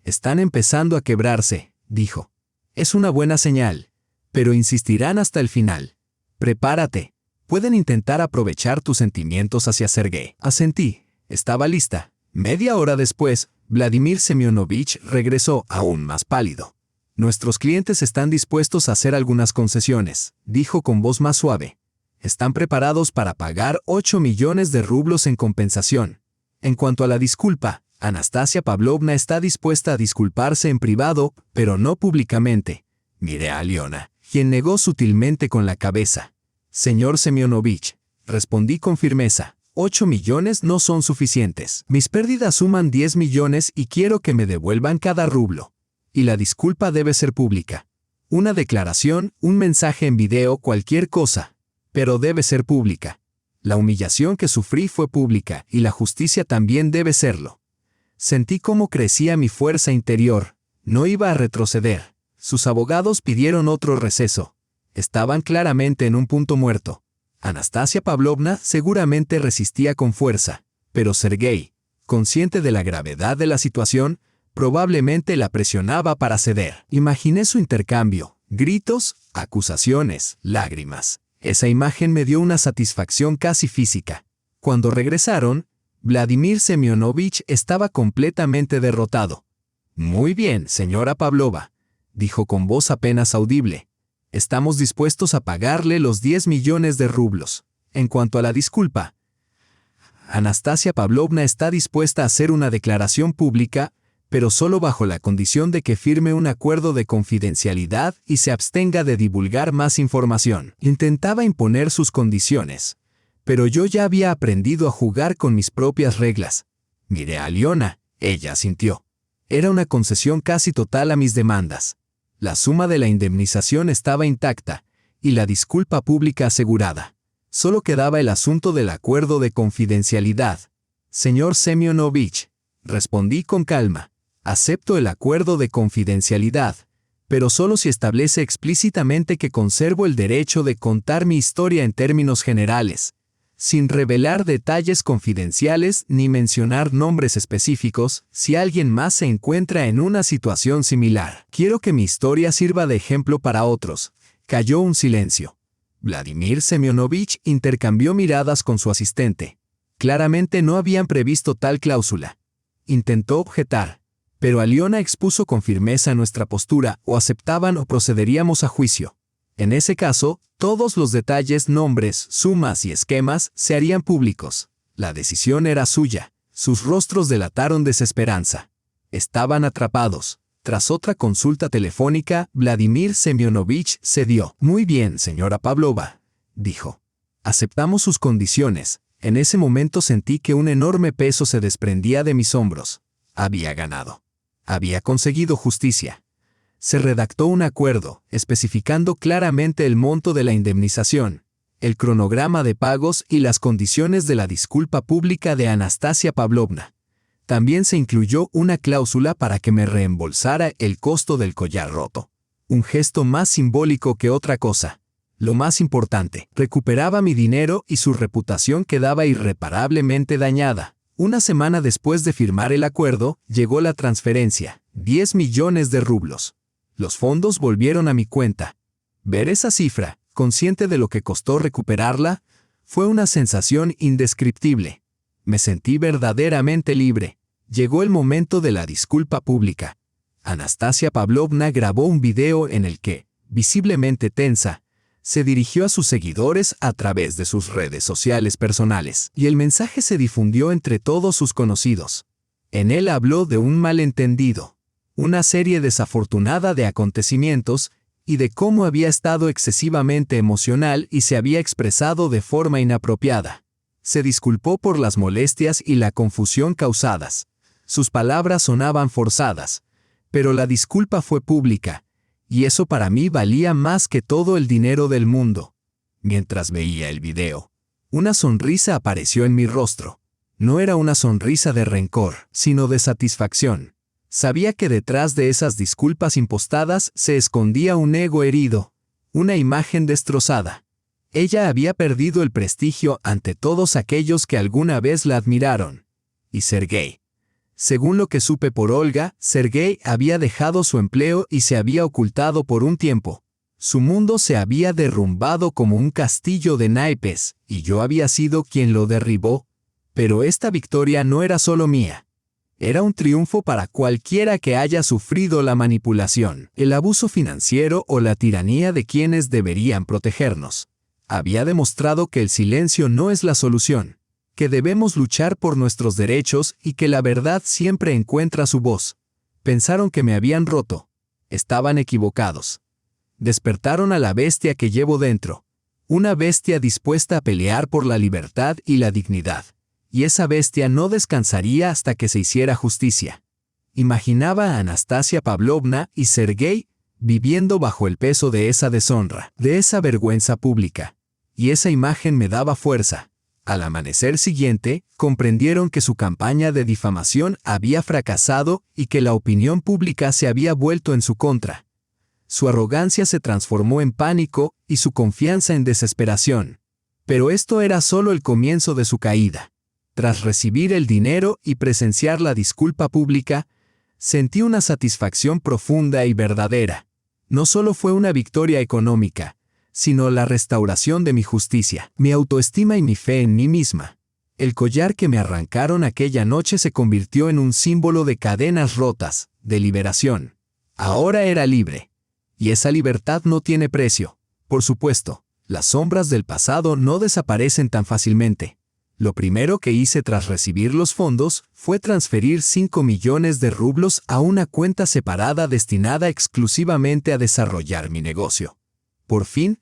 «Están empezando a quebrarse», dijo. «Es una buena señal, pero insistirán hasta el final. Prepárate. Pueden intentar aprovechar tus sentimientos hacia Sergei». Asentí. Estaba lista. Media hora después, Vladimir Semyonovich regresó aún más pálido. «Nuestros clientes están dispuestos a hacer algunas concesiones», dijo con voz más suave. «Están preparados para pagar 8 millones de rublos en compensación. En cuanto a la disculpa, Anastasia Pavlovna está dispuesta a disculparse en privado, pero no públicamente». Miré a Aliona, quien negó sutilmente con la cabeza. «Señor Semyonovich», respondí con firmeza, 8 millones no son suficientes. Mis pérdidas suman 10 millones y quiero que me devuelvan cada rublo. Y la disculpa debe ser pública. Una declaración, un mensaje en video, cualquier cosa. Pero debe ser pública. La humillación que sufrí fue pública y la justicia también debe serlo». Sentí cómo crecía mi fuerza interior. No iba a retroceder. Sus abogados pidieron otro receso. Estaban claramente en un punto muerto. Anastasia Pavlovna seguramente resistía con fuerza, pero Sergei, consciente de la gravedad de la situación, probablemente la presionaba para ceder. Imaginé su intercambio, gritos, acusaciones, lágrimas. Esa imagen me dio una satisfacción casi física. Cuando regresaron, Vladimir Semyonovich estaba completamente derrotado. «Muy bien, señora Pavlova», dijo con voz apenas audible. «Estamos dispuestos a pagarle los 10 millones de rublos. En cuanto a la disculpa, Anastasia Pavlovna está dispuesta a hacer una declaración pública, pero solo bajo la condición de que firme un acuerdo de confidencialidad y se abstenga de divulgar más información». Intentaba imponer sus condiciones, pero yo ya había aprendido a jugar con mis propias reglas. Miré a Aliona, ella asintió. Era una concesión casi total a mis demandas. La suma de la indemnización estaba intacta, y la disculpa pública asegurada. Solo quedaba el asunto del acuerdo de confidencialidad. «Señor Semyonovich», respondí con calma, «acepto el acuerdo de confidencialidad, pero solo si establece explícitamente que conservo el derecho de contar mi historia en términos generales, sin revelar detalles confidenciales ni mencionar nombres específicos si alguien más se encuentra en una situación similar. Quiero que mi historia sirva de ejemplo para otros». Cayó un silencio. Vladimir Semyonovich intercambió miradas con su asistente. Claramente no habían previsto tal cláusula. Intentó objetar, pero Aliona expuso con firmeza nuestra postura: o aceptaban o procederíamos a juicio. En ese caso, todos los detalles, nombres, sumas y esquemas se harían públicos. La decisión era suya. Sus rostros delataron desesperanza. Estaban atrapados. Tras otra consulta telefónica, Vladimir Semyonovich cedió. «Muy bien, señora Pavlova», dijo. «Aceptamos sus condiciones». En ese momento sentí que un enorme peso se desprendía de mis hombros. Había ganado. Había conseguido justicia. Se redactó un acuerdo, especificando claramente el monto de la indemnización, el cronograma de pagos y las condiciones de la disculpa pública de Anastasia Pavlovna. También se incluyó una cláusula para que me reembolsara el costo del collar roto. Un gesto más simbólico que otra cosa. Lo más importante, recuperaba mi dinero y su reputación quedaba irreparablemente dañada. Una semana después de firmar el acuerdo, llegó la transferencia, 10 millones de rublos. Los fondos volvieron a mi cuenta. Ver esa cifra, consciente de lo que costó recuperarla, fue una sensación indescriptible. Me sentí verdaderamente libre. Llegó el momento de la disculpa pública. Anastasia Pavlovna grabó un video en el que, visiblemente tensa, se dirigió a sus seguidores a través de sus redes sociales personales, y el mensaje se difundió entre todos sus conocidos. En él habló de un malentendido, una serie desafortunada de acontecimientos y de cómo había estado excesivamente emocional y se había expresado de forma inapropiada. Se disculpó por las molestias y la confusión causadas. Sus palabras sonaban forzadas, pero la disculpa fue pública, y eso para mí valía más que todo el dinero del mundo. Mientras veía el video, una sonrisa apareció en mi rostro. No era una sonrisa de rencor, sino de satisfacción. Sabía que detrás de esas disculpas impostadas se escondía un ego herido, una imagen destrozada. Ella había perdido el prestigio ante todos aquellos que alguna vez la admiraron. Y Sergei. Según lo que supe por Olga, Sergei había dejado su empleo y se había ocultado por un tiempo. Su mundo se había derrumbado como un castillo de naipes, y yo había sido quien lo derribó. Pero esta victoria no era solo mía. Era un triunfo para cualquiera que haya sufrido la manipulación, el abuso financiero o la tiranía de quienes deberían protegernos. Había demostrado que el silencio no es la solución, que debemos luchar por nuestros derechos y que la verdad siempre encuentra su voz. Pensaron que me habían roto. Estaban equivocados. Despertaron a la bestia que llevo dentro, una bestia dispuesta a pelear por la libertad y la dignidad. Y esa bestia no descansaría hasta que se hiciera justicia. Imaginaba a Anastasia Pavlovna y Sergei viviendo bajo el peso de esa deshonra, de esa vergüenza pública. Y esa imagen me daba fuerza. Al amanecer siguiente, comprendieron que su campaña de difamación había fracasado y que la opinión pública se había vuelto en su contra. Su arrogancia se transformó en pánico y su confianza en desesperación. Pero esto era solo el comienzo de su caída. Tras recibir el dinero y presenciar la disculpa pública, sentí una satisfacción profunda y verdadera. No solo fue una victoria económica, sino la restauración de mi justicia, mi autoestima y mi fe en mí misma. El collar que me arrancaron aquella noche se convirtió en un símbolo de cadenas rotas, de liberación. Ahora era libre. Y esa libertad no tiene precio. Por supuesto, las sombras del pasado no desaparecen tan fácilmente. Lo primero que hice tras recibir los fondos fue transferir 5 millones de rublos a una cuenta separada destinada exclusivamente a desarrollar mi negocio. Por fin,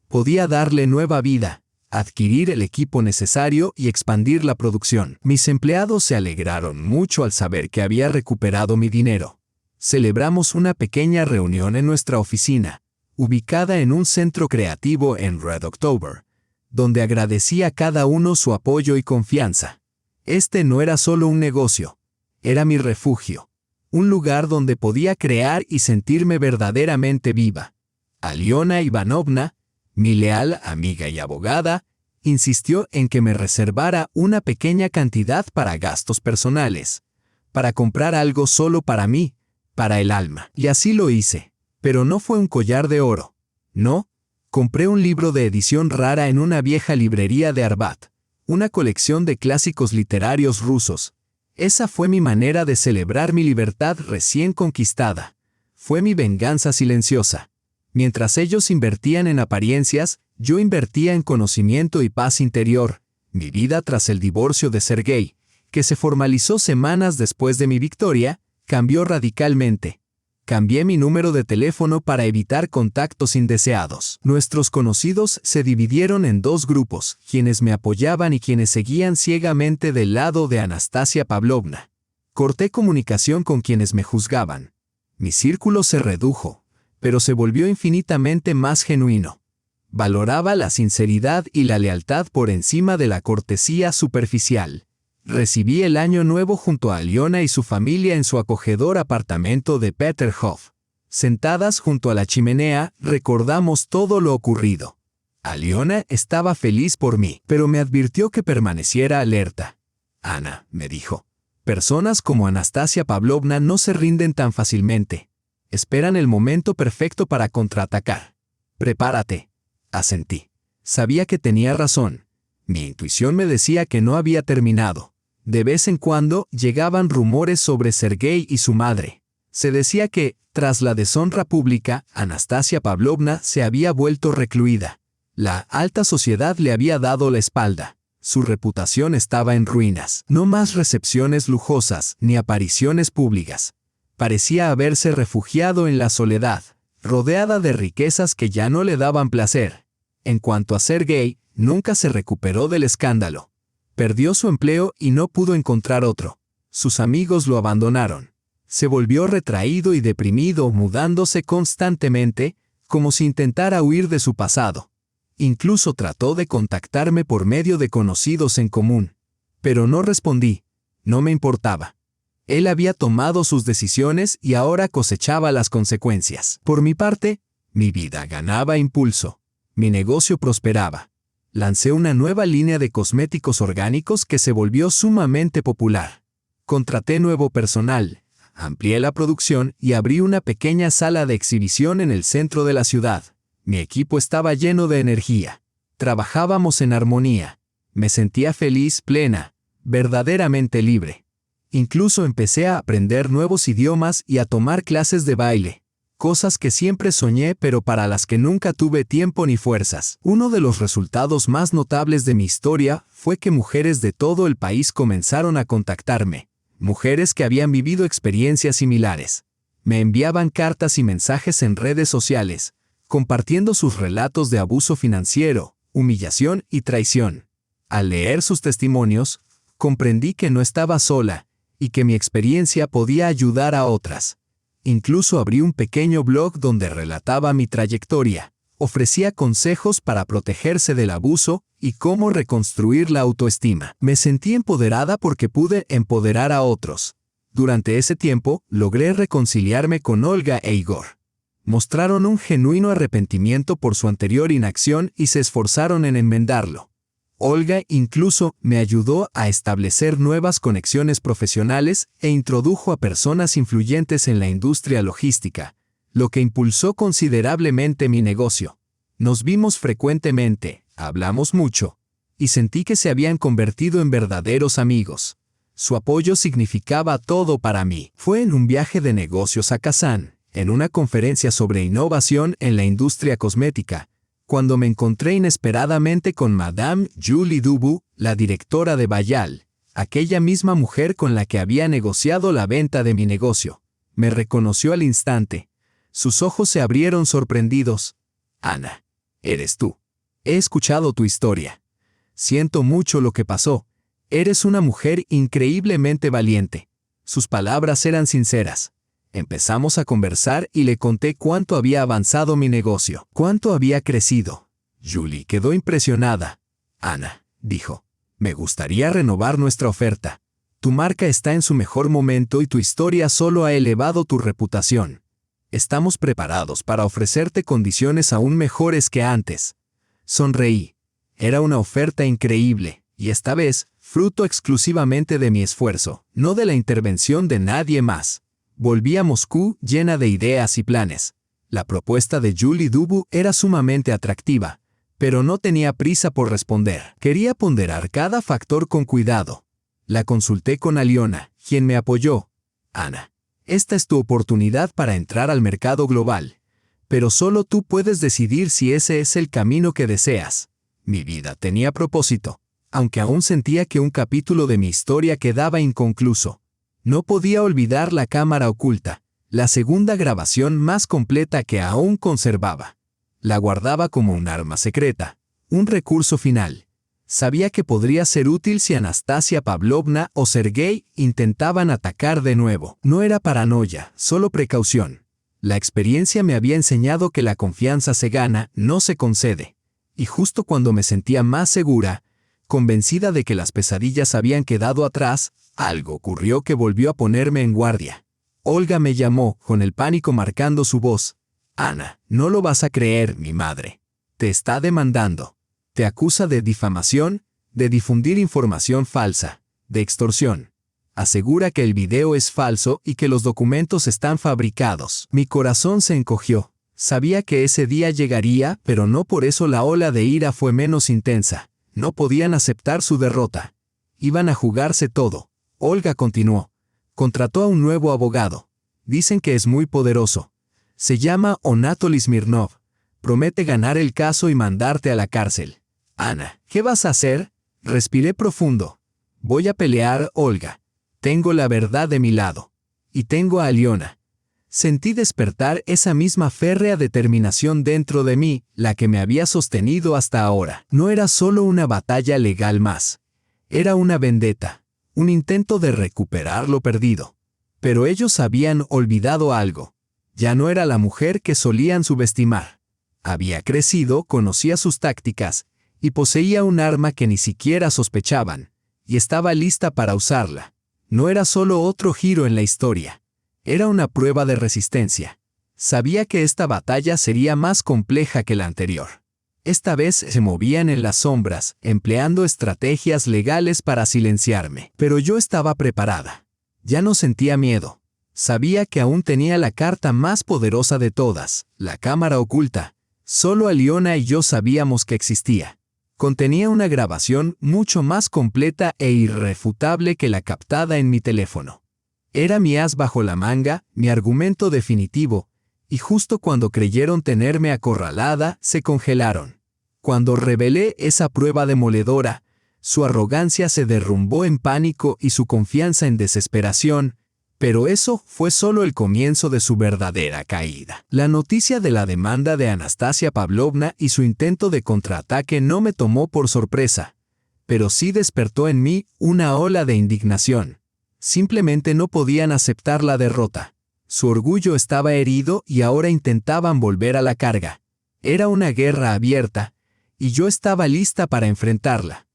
podía darle nueva vida, adquirir el equipo necesario y expandir la producción. Mis empleados se alegraron mucho al saber que había recuperado mi dinero. Celebramos una pequeña reunión en nuestra oficina, ubicada en un centro creativo en Red October, donde agradecí a cada uno su apoyo y confianza. Este no era solo un negocio, era mi refugio, un lugar donde podía crear y sentirme verdaderamente viva. Aliona Ivanovna, mi leal amiga y abogada, insistió en que me reservara una pequeña cantidad para gastos personales, para comprar algo solo para mí, para el alma. Y así lo hice, pero no fue un collar de oro, no. Compré un libro de edición rara en una vieja librería de Arbat, una colección de clásicos literarios rusos. Esa fue mi manera de celebrar mi libertad recién conquistada. Fue mi venganza silenciosa. Mientras ellos invertían en apariencias, yo invertía en conocimiento y paz interior. Mi vida tras el divorcio de Sergei, que se formalizó semanas después de mi victoria, cambió radicalmente. Cambié mi número de teléfono para evitar contactos indeseados. Nuestros conocidos se dividieron en dos grupos, quienes me apoyaban y quienes seguían ciegamente del lado de Anastasia Pavlovna. Corté comunicación con quienes me juzgaban. Mi círculo se redujo, pero se volvió infinitamente más genuino. Valoraba la sinceridad y la lealtad por encima de la cortesía superficial. Recibí el año nuevo junto a Aliona y su familia en su acogedor apartamento de Peterhof. Sentadas junto a la chimenea, recordamos todo lo ocurrido. Aliona estaba feliz por mí, pero me advirtió que permaneciera alerta. Ana, me dijo, personas como Anastasia Pavlovna no se rinden tan fácilmente. Esperan el momento perfecto para contraatacar. Prepárate. Asentí. Sabía que tenía razón. Mi intuición me decía que no había terminado. De vez en cuando llegaban rumores sobre Sergei y su madre. Se decía que, tras la deshonra pública, Anastasia Pavlovna se había vuelto recluida. La alta sociedad le había dado la espalda. Su reputación estaba en ruinas. No más recepciones lujosas ni apariciones públicas. Parecía haberse refugiado en la soledad, rodeada de riquezas que ya no le daban placer. En cuanto a Sergei, nunca se recuperó del escándalo. Perdió su empleo y no pudo encontrar otro. Sus amigos lo abandonaron. Se volvió retraído y deprimido, mudándose constantemente, como si intentara huir de su pasado. Incluso trató de contactarme por medio de conocidos en común. Pero no respondí. No me importaba. Él había tomado sus decisiones y ahora cosechaba las consecuencias. Por mi parte, mi vida ganaba impulso. Mi negocio prosperaba. Lancé una nueva línea de cosméticos orgánicos que se volvió sumamente popular. Contraté nuevo personal, amplié la producción y abrí una pequeña sala de exhibición en el centro de la ciudad. Mi equipo estaba lleno de energía. Trabajábamos en armonía. Me sentía feliz, plena, verdaderamente libre. Incluso empecé a aprender nuevos idiomas y a tomar clases de baile. Cosas que siempre soñé pero para las que nunca tuve tiempo ni fuerzas. Uno de los resultados más notables de mi historia fue que mujeres de todo el país comenzaron a contactarme. Mujeres que habían vivido experiencias similares. Me enviaban cartas y mensajes en redes sociales, compartiendo sus relatos de abuso financiero, humillación y traición. Al leer sus testimonios, comprendí que no estaba sola y que mi experiencia podía ayudar a otras. Incluso abrí un pequeño blog donde relataba mi trayectoria, ofrecía consejos para protegerse del abuso y cómo reconstruir la autoestima. Me sentí empoderada porque pude empoderar a otros. Durante ese tiempo, logré reconciliarme con Olga e Igor. Mostraron un genuino arrepentimiento por su anterior inacción y se esforzaron en enmendarlo. Olga incluso me ayudó a establecer nuevas conexiones profesionales e introdujo a personas influyentes en la industria logística, lo que impulsó considerablemente mi negocio. Nos vimos frecuentemente, hablamos mucho, y sentí que se habían convertido en verdaderos amigos. Su apoyo significaba todo para mí. Fue en un viaje de negocios a Kazán, en una conferencia sobre innovación en la industria cosmética, cuando me encontré inesperadamente con Madame Julie Dubu, la directora de Bayal, aquella misma mujer con la que había negociado la venta de mi negocio. Me reconoció al instante. Sus ojos se abrieron sorprendidos. Ana, eres tú. He escuchado tu historia. Siento mucho lo que pasó. Eres una mujer increíblemente valiente. Sus palabras eran sinceras. Empezamos a conversar y le conté cuánto había avanzado mi negocio, cuánto había crecido. Julie quedó impresionada. Ana, dijo, me gustaría renovar nuestra oferta. Tu marca está en su mejor momento y tu historia solo ha elevado tu reputación. Estamos preparados para ofrecerte condiciones aún mejores que antes. Sonreí. Era una oferta increíble, y esta vez, fruto exclusivamente de mi esfuerzo, no de la intervención de nadie más. Volví a Moscú llena de ideas y planes. La propuesta de Julie Dubu era sumamente atractiva, pero no tenía prisa por responder. Quería ponderar cada factor con cuidado. La consulté con Aliona, quien me apoyó. Ana, esta es tu oportunidad para entrar al mercado global, pero solo tú puedes decidir si ese es el camino que deseas. Mi vida tenía propósito, aunque aún sentía que un capítulo de mi historia quedaba inconcluso. No podía olvidar la cámara oculta, la segunda grabación más completa que aún conservaba. La guardaba como un arma secreta, un recurso final. Sabía que podría ser útil si Anastasia Pavlovna o Sergei intentaban atacar de nuevo. No era paranoia, solo precaución. La experiencia me había enseñado que la confianza se gana, no se concede. Y justo cuando me sentía más segura, convencida de que las pesadillas habían quedado atrás, algo ocurrió que volvió a ponerme en guardia. Olga me llamó, con el pánico marcando su voz. Ana, no lo vas a creer, mi madre. Te está demandando. Te acusa de difamación, de difundir información falsa, de extorsión. Asegura que el video es falso y que los documentos están fabricados. Mi corazón se encogió. Sabía que ese día llegaría, pero no por eso la ola de ira fue menos intensa. No podían aceptar su derrota. Iban a jugarse todo. Olga continuó. Contrató a un nuevo abogado. Dicen que es muy poderoso. Se llama Anatoly Smirnov. Promete ganar el caso y mandarte a la cárcel. Ana, ¿qué vas a hacer? Respiré profundo. Voy a pelear, Olga. Tengo la verdad de mi lado. Y tengo a Aliona. Sentí despertar esa misma férrea determinación dentro de mí, la que me había sostenido hasta ahora. No era solo una batalla legal más. Era una vendetta, un intento de recuperar lo perdido. Pero ellos habían olvidado algo. Ya no era la mujer que solían subestimar. Había crecido, conocía sus tácticas, y poseía un arma que ni siquiera sospechaban, y estaba lista para usarla. No era solo otro giro en la historia. Era una prueba de resistencia. Sabía que esta batalla sería más compleja que la anterior. Esta vez se movían en las sombras, empleando estrategias legales para silenciarme. Pero yo estaba preparada. Ya no sentía miedo. Sabía que aún tenía la carta más poderosa de todas, la cámara oculta. Solo Aliona y yo sabíamos que existía. Contenía una grabación mucho más completa e irrefutable que la captada en mi teléfono. Era mi as bajo la manga, mi argumento definitivo, y justo cuando creyeron tenerme acorralada, se congelaron. Cuando revelé esa prueba demoledora, su arrogancia se derrumbó en pánico y su confianza en desesperación, pero eso fue solo el comienzo de su verdadera caída. La noticia de la demanda de Anastasia Pavlovna y su intento de contraataque no me tomó por sorpresa, pero sí despertó en mí una ola de indignación. Simplemente no podían aceptar la derrota. Su orgullo estaba herido y ahora intentaban volver a la carga. Era una guerra abierta, y yo estaba lista para enfrentarla.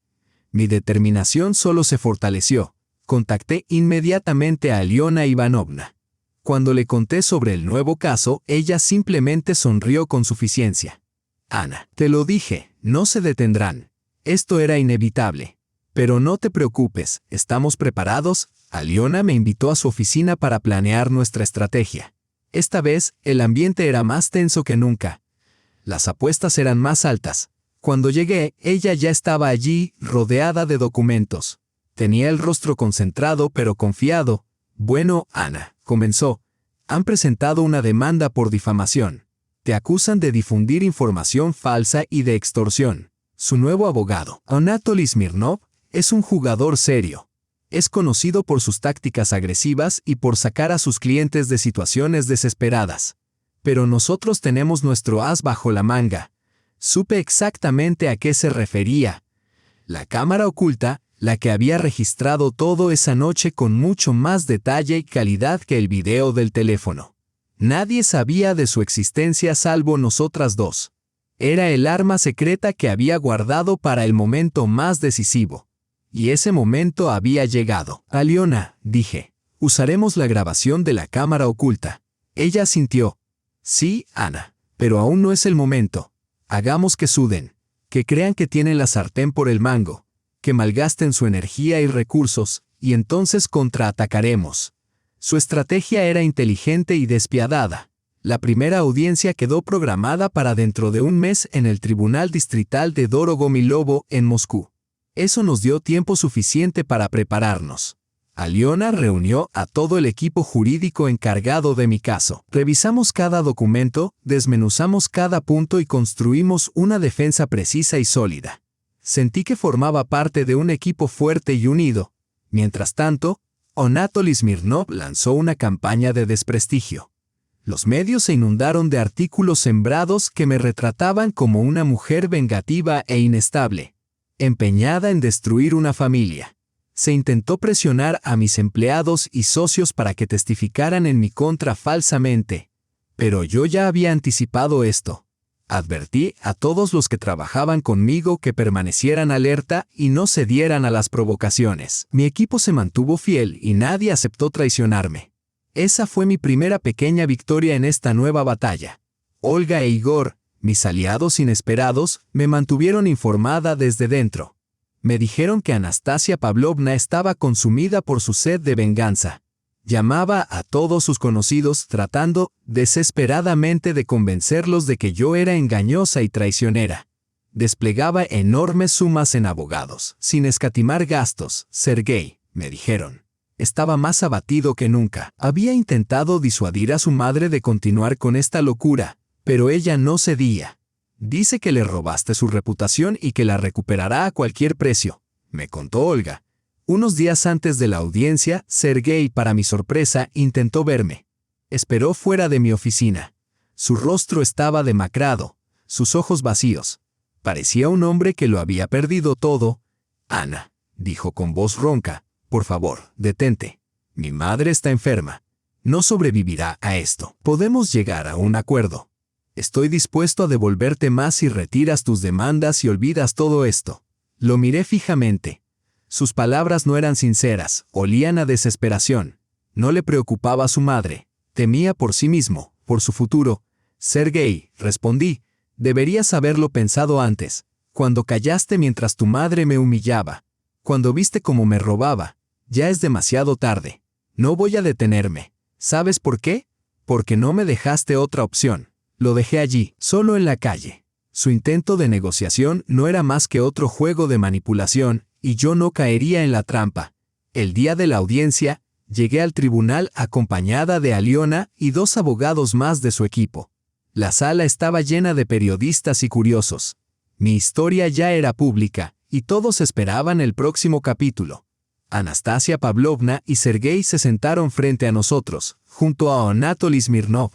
Mi determinación solo se fortaleció. Contacté inmediatamente a Aliona Ivanovna. Cuando le conté sobre el nuevo caso, ella simplemente sonrió con suficiencia. Ana, te lo dije, no se detendrán. Esto era inevitable. Pero no te preocupes, estamos preparados. Aliona me invitó a su oficina para planear nuestra estrategia. Esta vez, el ambiente era más tenso que nunca. Las apuestas eran más altas. Cuando llegué, ella ya estaba allí, rodeada de documentos. Tenía el rostro concentrado pero confiado. Bueno, Ana, comenzó. Han presentado una demanda por difamación. Te acusan de difundir información falsa y de extorsión. Su nuevo abogado, Anatoly Smirnov, es un jugador serio. Es conocido por sus tácticas agresivas y por sacar a sus clientes de situaciones desesperadas. Pero nosotros tenemos nuestro as bajo la manga. Supe exactamente a qué se refería. La cámara oculta, la que había registrado todo esa noche con mucho más detalle y calidad que el video del teléfono. Nadie sabía de su existencia salvo nosotras dos. Era el arma secreta que había guardado para el momento más decisivo. Y ese momento había llegado. Aliona, dije, usaremos la grabación de la cámara oculta. Ella asintió. Sí, Ana, pero aún no es el momento. Hagamos que suden, que crean que tienen la sartén por el mango, que malgasten su energía y recursos, y entonces contraatacaremos. Su estrategia era inteligente y despiadada. La primera audiencia quedó programada para dentro de un mes en el Tribunal Distrital de Dorogomilovo, en Moscú. Eso nos dio tiempo suficiente para prepararnos. Aliona reunió a todo el equipo jurídico encargado de mi caso. Revisamos cada documento, desmenuzamos cada punto y construimos una defensa precisa y sólida. Sentí que formaba parte de un equipo fuerte y unido. Mientras tanto, Anatoly Smirnov lanzó una campaña de desprestigio. Los medios se inundaron de artículos sembrados que me retrataban como una mujer vengativa e inestable, empeñada en destruir una familia. Se intentó presionar a mis empleados y socios para que testificaran en mi contra falsamente. Pero yo ya había anticipado esto. Advertí a todos los que trabajaban conmigo que permanecieran alerta y no cedieran a las provocaciones. Mi equipo se mantuvo fiel y nadie aceptó traicionarme. Esa fue mi primera pequeña victoria en esta nueva batalla. Olga e Igor, mis aliados inesperados, me mantuvieron informada desde dentro. Me dijeron que Anastasia Pavlovna estaba consumida por su sed de venganza. Llamaba a todos sus conocidos tratando desesperadamente de convencerlos de que yo era engañosa y traicionera. Desplegaba enormes sumas en abogados, sin escatimar gastos. Sergei, me dijeron, estaba más abatido que nunca. Había intentado disuadir a su madre de continuar con esta locura, pero ella no cedía. Dice que le robaste su reputación y que la recuperará a cualquier precio, me contó Olga. Unos días antes de la audiencia, Sergei, para mi sorpresa, intentó verme. Esperó fuera de mi oficina. Su rostro estaba demacrado, sus ojos vacíos. Parecía un hombre que lo había perdido todo. Ana, dijo con voz ronca, por favor, detente. Mi madre está enferma. No sobrevivirá a esto. Podemos llegar a un acuerdo. Estoy dispuesto a devolverte más si retiras tus demandas y olvidas todo esto. Lo miré fijamente. Sus palabras no eran sinceras, olían a desesperación. No le preocupaba a su madre. Temía por sí mismo, por su futuro. Sergei, respondí, deberías haberlo pensado antes, cuando callaste mientras tu madre me humillaba, cuando viste cómo me robaba. Ya es demasiado tarde. No voy a detenerme. ¿Sabes por qué? Porque no me dejaste otra opción. Lo dejé allí, solo en la calle. Su intento de negociación no era más que otro juego de manipulación, y yo no caería en la trampa. El día de la audiencia, llegué al tribunal acompañada de Aliona y 2 abogados más de su equipo. La sala estaba llena de periodistas y curiosos. Mi historia ya era pública, y todos esperaban el próximo capítulo. Anastasia Pavlovna y Sergei se sentaron frente a nosotros, junto a Anatoly Smirnov.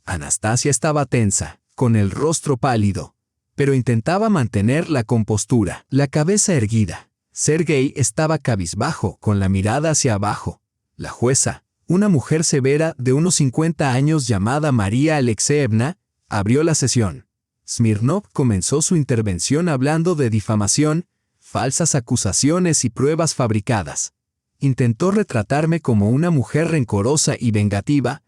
Anastasia estaba tensa, con el rostro pálido, pero intentaba mantener la compostura, la cabeza erguida. Sergei estaba cabizbajo, con la mirada hacia abajo. La jueza, una mujer severa de unos 50 años llamada María Alexeevna, abrió la sesión. Smirnov comenzó su intervención hablando de difamación, falsas acusaciones y pruebas fabricadas. Intentó retratarme como una mujer rencorosa y vengativa,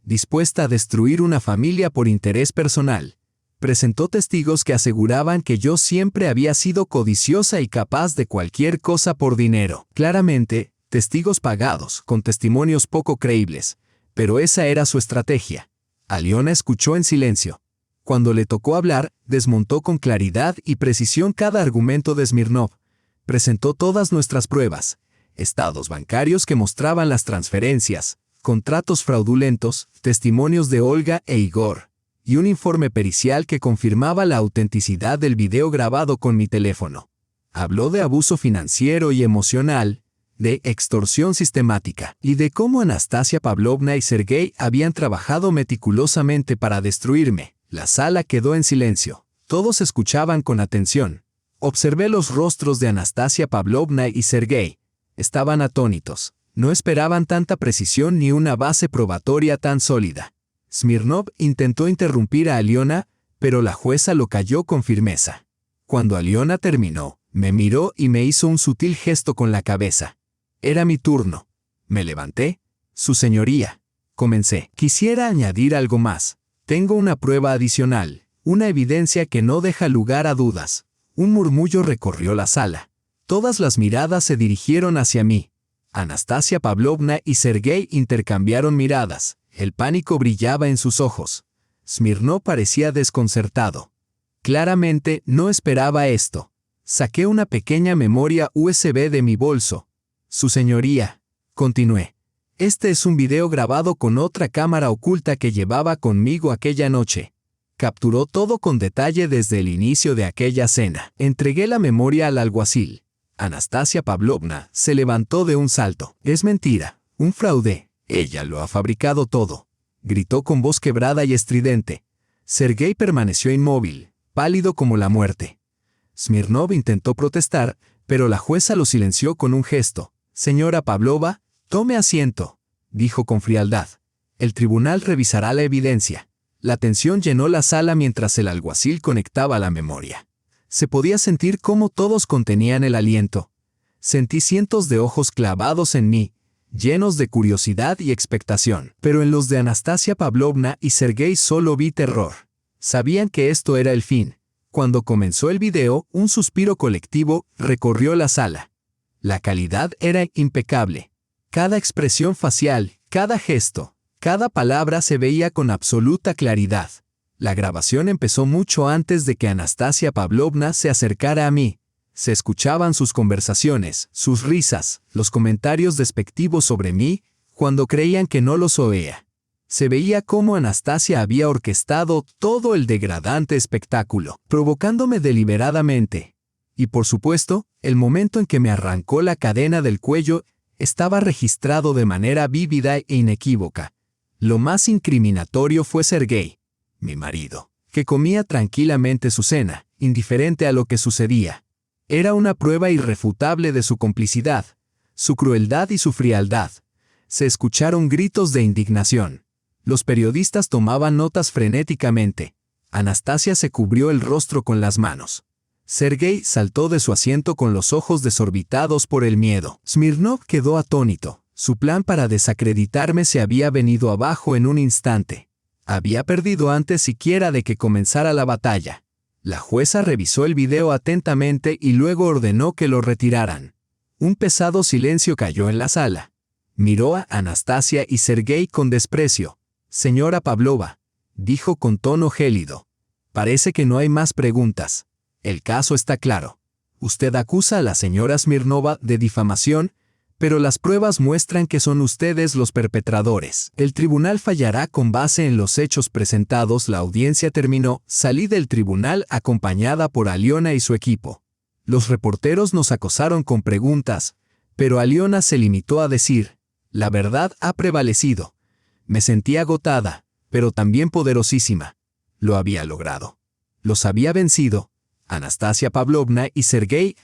dispuesta a destruir una familia por interés personal. Presentó testigos que aseguraban que yo siempre había sido codiciosa y capaz de cualquier cosa por dinero. Claramente, testigos pagados, con testimonios poco creíbles, pero esa era su estrategia. Aliona escuchó en silencio. Cuando le tocó hablar, desmontó con claridad y precisión cada argumento de Smirnov. Presentó todas nuestras pruebas, estados bancarios que mostraban las transferencias, contratos fraudulentos, testimonios de Olga e Igor, y un informe pericial que confirmaba la autenticidad del video grabado con mi teléfono. Habló de abuso financiero y emocional, de extorsión sistemática, y de cómo Anastasia Pavlovna y Sergei habían trabajado meticulosamente para destruirme. La sala quedó en silencio. Todos escuchaban con atención. Observé los rostros de Anastasia Pavlovna y Sergei. Estaban atónitos. No esperaban tanta precisión ni una base probatoria tan sólida. Smirnov intentó interrumpir a Aliona, pero la jueza lo calló con firmeza. Cuando Aliona terminó, me miró y me hizo un sutil gesto con la cabeza. Era mi turno. Me levanté. Su señoría. Comencé. Quisiera añadir algo más. Tengo una prueba adicional, una evidencia que no deja lugar a dudas. Un murmullo recorrió la sala. Todas las miradas se dirigieron hacia mí. Anastasia Pavlovna y Sergei intercambiaron miradas. El pánico brillaba en sus ojos. Smirnov parecía desconcertado. Claramente no esperaba esto. Saqué una pequeña memoria USB de mi bolso. Su señoría, continué. Este es un video grabado con otra cámara oculta que llevaba conmigo aquella noche. Capturó todo con detalle desde el inicio de aquella cena. Entregué la memoria al alguacil. Anastasia Pavlovna se levantó de un salto. Es mentira, un fraude. Ella lo ha fabricado todo. Gritó con voz quebrada y estridente. Sergei permaneció inmóvil, pálido como la muerte. Smirnov intentó protestar, pero la jueza lo silenció con un gesto. Señora Pavlova, tome asiento, dijo con frialdad. El tribunal revisará la evidencia. La tensión llenó la sala mientras el alguacil conectaba la memoria. Se podía sentir cómo todos contenían el aliento. Sentí cientos de ojos clavados en mí, llenos de curiosidad y expectación. Pero en los de Anastasia Pavlovna y Sergei solo vi terror. Sabían que esto era el fin. Cuando comenzó el video, un suspiro colectivo recorrió la sala. La calidad era impecable. Cada expresión facial, Cada gesto, cada palabra se veía con absoluta claridad. La grabación empezó mucho antes de que Anastasia Pavlovna se acercara a mí. Se escuchaban sus conversaciones, sus risas, los comentarios despectivos sobre mí, cuando creían que no los oía. Se veía cómo Anastasia había orquestado todo el degradante espectáculo, provocándome deliberadamente. Y por supuesto, el momento en que me arrancó la cadena del cuello estaba registrado de manera vívida e inequívoca. Lo más incriminatorio fue Sergei, mi marido, que comía tranquilamente su cena, indiferente a lo que sucedía. Era una prueba irrefutable de su complicidad, su crueldad y su frialdad. Se escucharon gritos de indignación. Los periodistas tomaban notas frenéticamente. Anastasia se cubrió el rostro con las manos. Sergei saltó de su asiento con los ojos desorbitados por el miedo. Smirnov quedó atónito. Su plan para desacreditarme se había venido abajo en un instante. Había perdido antes siquiera de que comenzara la batalla. La jueza revisó el video atentamente y luego ordenó que lo retiraran. Un pesado silencio cayó en la sala. Miró a Anastasia y Sergei con desprecio. «Señora Pavlova», dijo con tono gélido, «parece que no hay más preguntas. El caso está claro. Usted acusa a la señora Smirnova de difamación, pero las pruebas muestran que son ustedes los perpetradores. El tribunal fallará con base en los hechos presentados». La audiencia terminó. Salí del tribunal acompañada por Aliona y su equipo. Los reporteros nos acosaron con preguntas, pero Aliona se limitó a decir: «La verdad ha prevalecido». Me sentí agotada, pero también poderosísima. Lo había logrado. Los había vencido. Anastasia Pavlovna y Sergei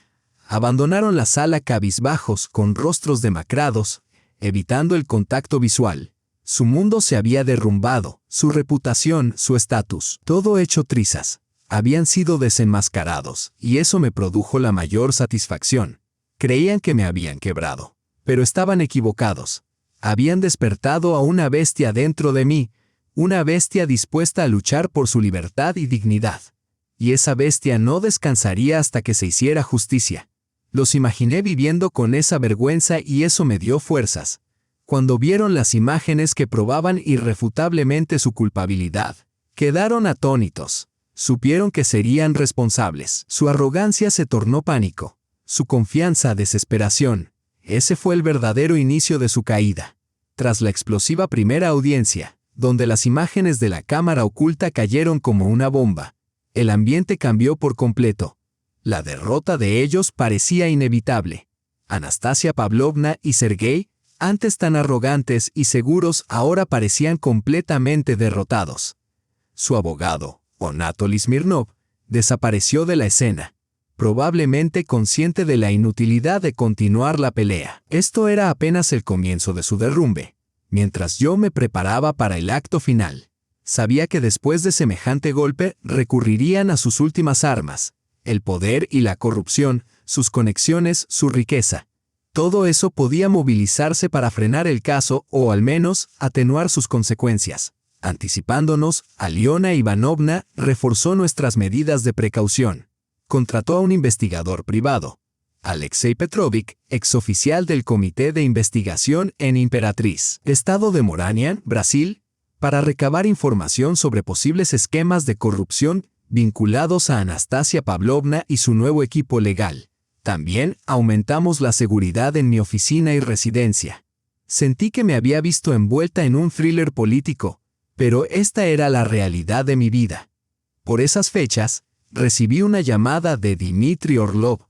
abandonaron la sala cabizbajos, con rostros demacrados, evitando el contacto visual. Su mundo se había derrumbado, su reputación, su estatus, todo hecho trizas. Habían sido desenmascarados, y eso me produjo la mayor satisfacción. Creían que me habían quebrado, pero estaban equivocados. Habían despertado a una bestia dentro de mí, una bestia dispuesta a luchar por su libertad y dignidad. Y esa bestia no descansaría hasta que se hiciera justicia. Los imaginé viviendo con esa vergüenza y eso me dio fuerzas. Cuando vieron las imágenes que probaban irrefutablemente su culpabilidad, quedaron atónitos. Supieron que serían responsables. Su arrogancia se tornó pánico. Su confianza, desesperación. Ese fue el verdadero inicio de su caída. Tras la explosiva primera audiencia, donde las imágenes de la cámara oculta cayeron como una bomba, el ambiente cambió por completo. La derrota de ellos parecía inevitable. Anastasia Pavlovna y Sergei, antes tan arrogantes y seguros, ahora parecían completamente derrotados. Su abogado, Anatoly Smirnov, desapareció de la escena, probablemente consciente de la inutilidad de continuar la pelea. Esto era apenas el comienzo de su derrumbe. Mientras yo me preparaba para el acto final, sabía que después de semejante golpe recurrirían a sus últimas armas, el poder y la corrupción, sus conexiones, su riqueza. Todo eso podía movilizarse para frenar el caso o al menos atenuar sus consecuencias. Anticipándonos, Aliona Ivanovna reforzó nuestras medidas de precaución. Contrató a un investigador privado, Alexei Petrovich, exoficial del Comité de Investigación en Imperatriz, estado de Morania, Brasil, para recabar información sobre posibles esquemas de corrupción vinculados a Anastasia Pavlovna y su nuevo equipo legal. También aumentamos la seguridad en mi oficina y residencia. Sentí que me había visto envuelta en un thriller político, pero esta era la realidad de mi vida. Por esas fechas, recibí una llamada de Dmitry Orlov,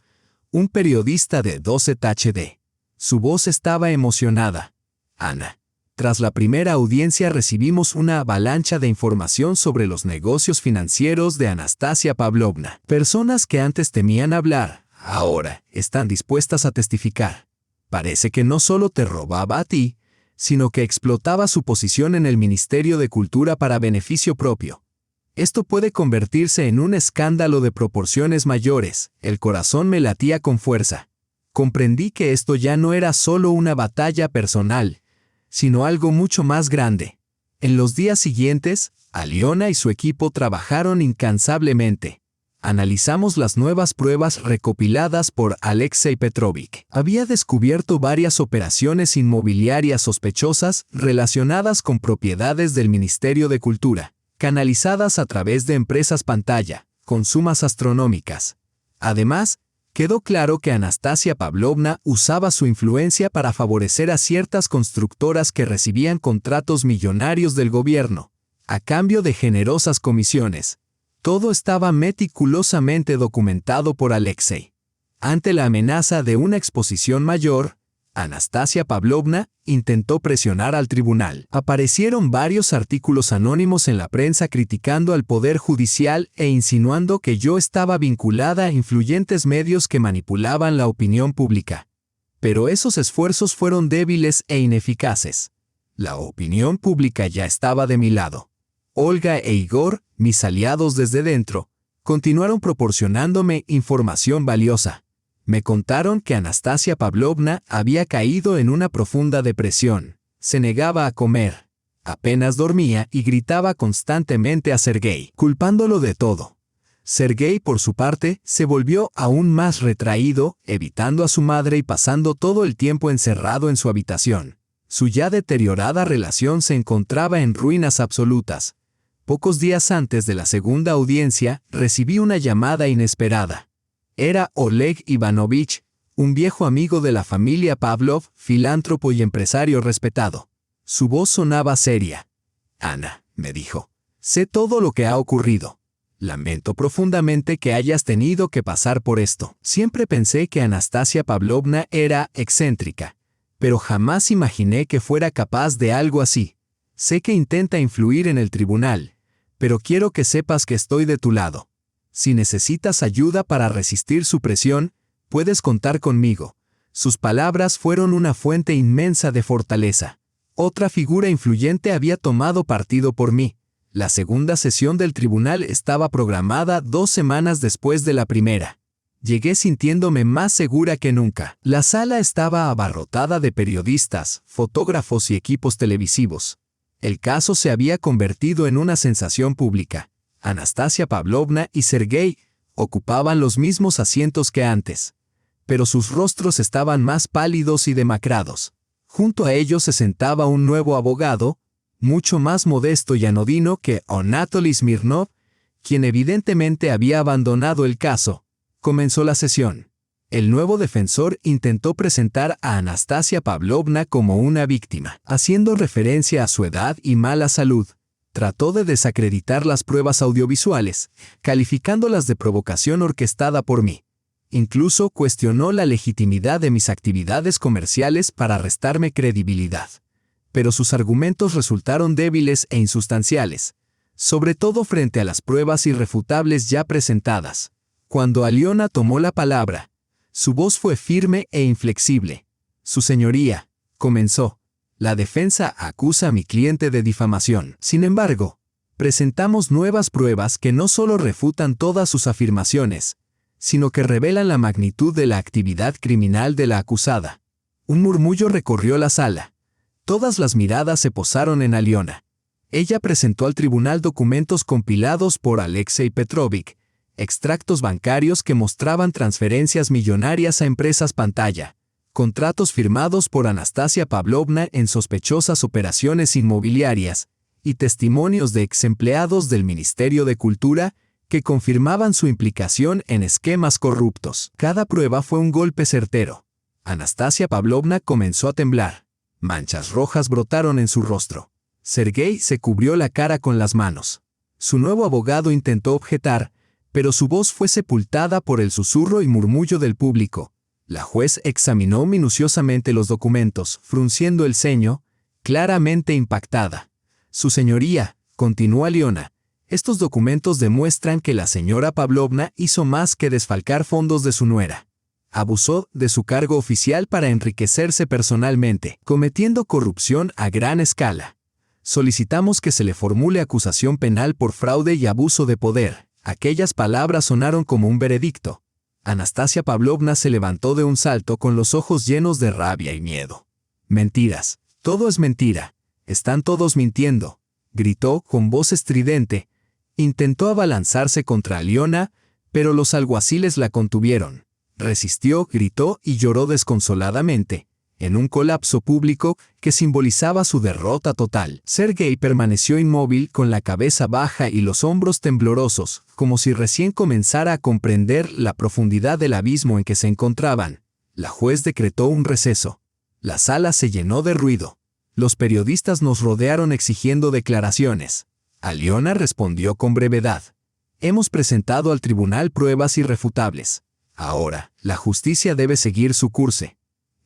un periodista de 12THD. Su voz estaba emocionada. «Ana, tras la primera audiencia recibimos una avalancha de información sobre los negocios financieros de Anastasia Pavlovna. Personas que antes temían hablar, ahora están dispuestas a testificar. Parece que no solo te robaba a ti, sino que explotaba su posición en el Ministerio de Cultura para beneficio propio. Esto puede convertirse en un escándalo de proporciones mayores». El corazón me latía con fuerza. Comprendí que esto ya no era solo una batalla personal, sino algo mucho más grande. En los días siguientes, Aliona y su equipo trabajaron incansablemente. Analizamos las nuevas pruebas recopiladas por Alexei Petrovich. Había descubierto varias operaciones inmobiliarias sospechosas relacionadas con propiedades del Ministerio de Cultura, canalizadas a través de empresas pantalla, con sumas astronómicas. Además, quedó claro que Anastasia Pavlovna usaba su influencia para favorecer a ciertas constructoras que recibían contratos millonarios del gobierno, a cambio de generosas comisiones. Todo estaba meticulosamente documentado por Alexei. Ante la amenaza de una exposición mayor, Anastasia Pavlovna intentó presionar al tribunal. Aparecieron varios artículos anónimos en la prensa criticando al Poder Judicial e insinuando que yo estaba vinculada a influyentes medios que manipulaban la opinión pública. Pero esos esfuerzos fueron débiles e ineficaces. La opinión pública ya estaba de mi lado. Olga e Igor, mis aliados desde dentro, continuaron proporcionándome información valiosa. Me contaron que Anastasia Pavlovna había caído en una profunda depresión, se negaba a comer, apenas dormía y gritaba constantemente a Sergei, culpándolo de todo. Sergei, por su parte, se volvió aún más retraído, evitando a su madre y pasando todo el tiempo encerrado en su habitación. Su ya deteriorada relación se encontraba en ruinas absolutas. Pocos días antes de la segunda audiencia, recibí una llamada inesperada. Era Oleg Ivanovich, un viejo amigo de la familia Pavlov, filántropo y empresario respetado. Su voz sonaba seria. «Ana», me dijo, «sé todo lo que ha ocurrido. Lamento profundamente que hayas tenido que pasar por esto. Siempre pensé que Anastasia Pavlovna era excéntrica, pero jamás imaginé que fuera capaz de algo así. Sé que intenta influir en el tribunal, pero quiero que sepas que estoy de tu lado. Si necesitas ayuda para resistir su presión, puedes contar conmigo». Sus palabras fueron una fuente inmensa de fortaleza. Otra figura influyente había tomado partido por mí. La segunda sesión del tribunal estaba programada 2 semanas después de la primera. Llegué sintiéndome más segura que nunca. La sala estaba abarrotada de periodistas, fotógrafos y equipos televisivos. El caso se había convertido en una sensación pública. Anastasia Pavlovna y Sergei ocupaban los mismos asientos que antes, pero sus rostros estaban más pálidos y demacrados. Junto a ellos se sentaba un nuevo abogado, mucho más modesto y anodino que Anatoly Smirnov, quien evidentemente había abandonado el caso. Comenzó la sesión. El nuevo defensor intentó presentar a Anastasia Pavlovna como una víctima, haciendo referencia a su edad y mala salud. Trató de desacreditar las pruebas audiovisuales, calificándolas de provocación orquestada por mí. Incluso cuestionó la legitimidad de mis actividades comerciales para restarme credibilidad. Pero sus argumentos resultaron débiles e insustanciales, sobre todo frente a las pruebas irrefutables ya presentadas. Cuando Aliona tomó la palabra, su voz fue firme e inflexible. «Su señoría», comenzó, «la defensa acusa a mi cliente de difamación. Sin embargo, presentamos nuevas pruebas que no solo refutan todas sus afirmaciones, sino que revelan la magnitud de la actividad criminal de la acusada». Un murmullo recorrió la sala. Todas las miradas se posaron en Aliona. Ella presentó al tribunal documentos compilados por Alexei Petrovich, extractos bancarios que mostraban transferencias millonarias a empresas pantalla, contratos firmados por Anastasia Pavlovna en sospechosas operaciones inmobiliarias, y testimonios de exempleados del Ministerio de Cultura que confirmaban su implicación en esquemas corruptos. Cada prueba fue un golpe certero. Anastasia Pavlovna comenzó a temblar. Manchas rojas brotaron en su rostro. Sergei se cubrió la cara con las manos. Su nuevo abogado intentó objetar, pero su voz fue sepultada por el susurro y murmullo del público. La juez examinó minuciosamente los documentos, frunciendo el ceño, claramente impactada. «Su señoría», continuó Aliona, «estos documentos demuestran que la señora Pavlovna hizo más que desfalcar fondos de su nuera. Abusó de su cargo oficial para enriquecerse personalmente, cometiendo corrupción a gran escala. Solicitamos que se le formule acusación penal por fraude y abuso de poder». Aquellas palabras sonaron como un veredicto. Anastasia Pavlovna se levantó de un salto con los ojos llenos de rabia y miedo. «Mentiras, todo es mentira, están todos mintiendo», gritó con voz estridente. Intentó abalanzarse contra Aliona, Pero los alguaciles la contuvieron. Resistió, gritó y lloró desconsoladamente, en un colapso público que simbolizaba su derrota total. Sergei permaneció inmóvil con la cabeza baja y los hombros temblorosos, como si recién comenzara a comprender la profundidad del abismo en que se encontraban. La juez decretó un receso. La sala se llenó de ruido. Los periodistas nos rodearon exigiendo declaraciones. Aliona respondió con brevedad. Hemos presentado al tribunal pruebas irrefutables. Ahora, la justicia debe seguir su curso.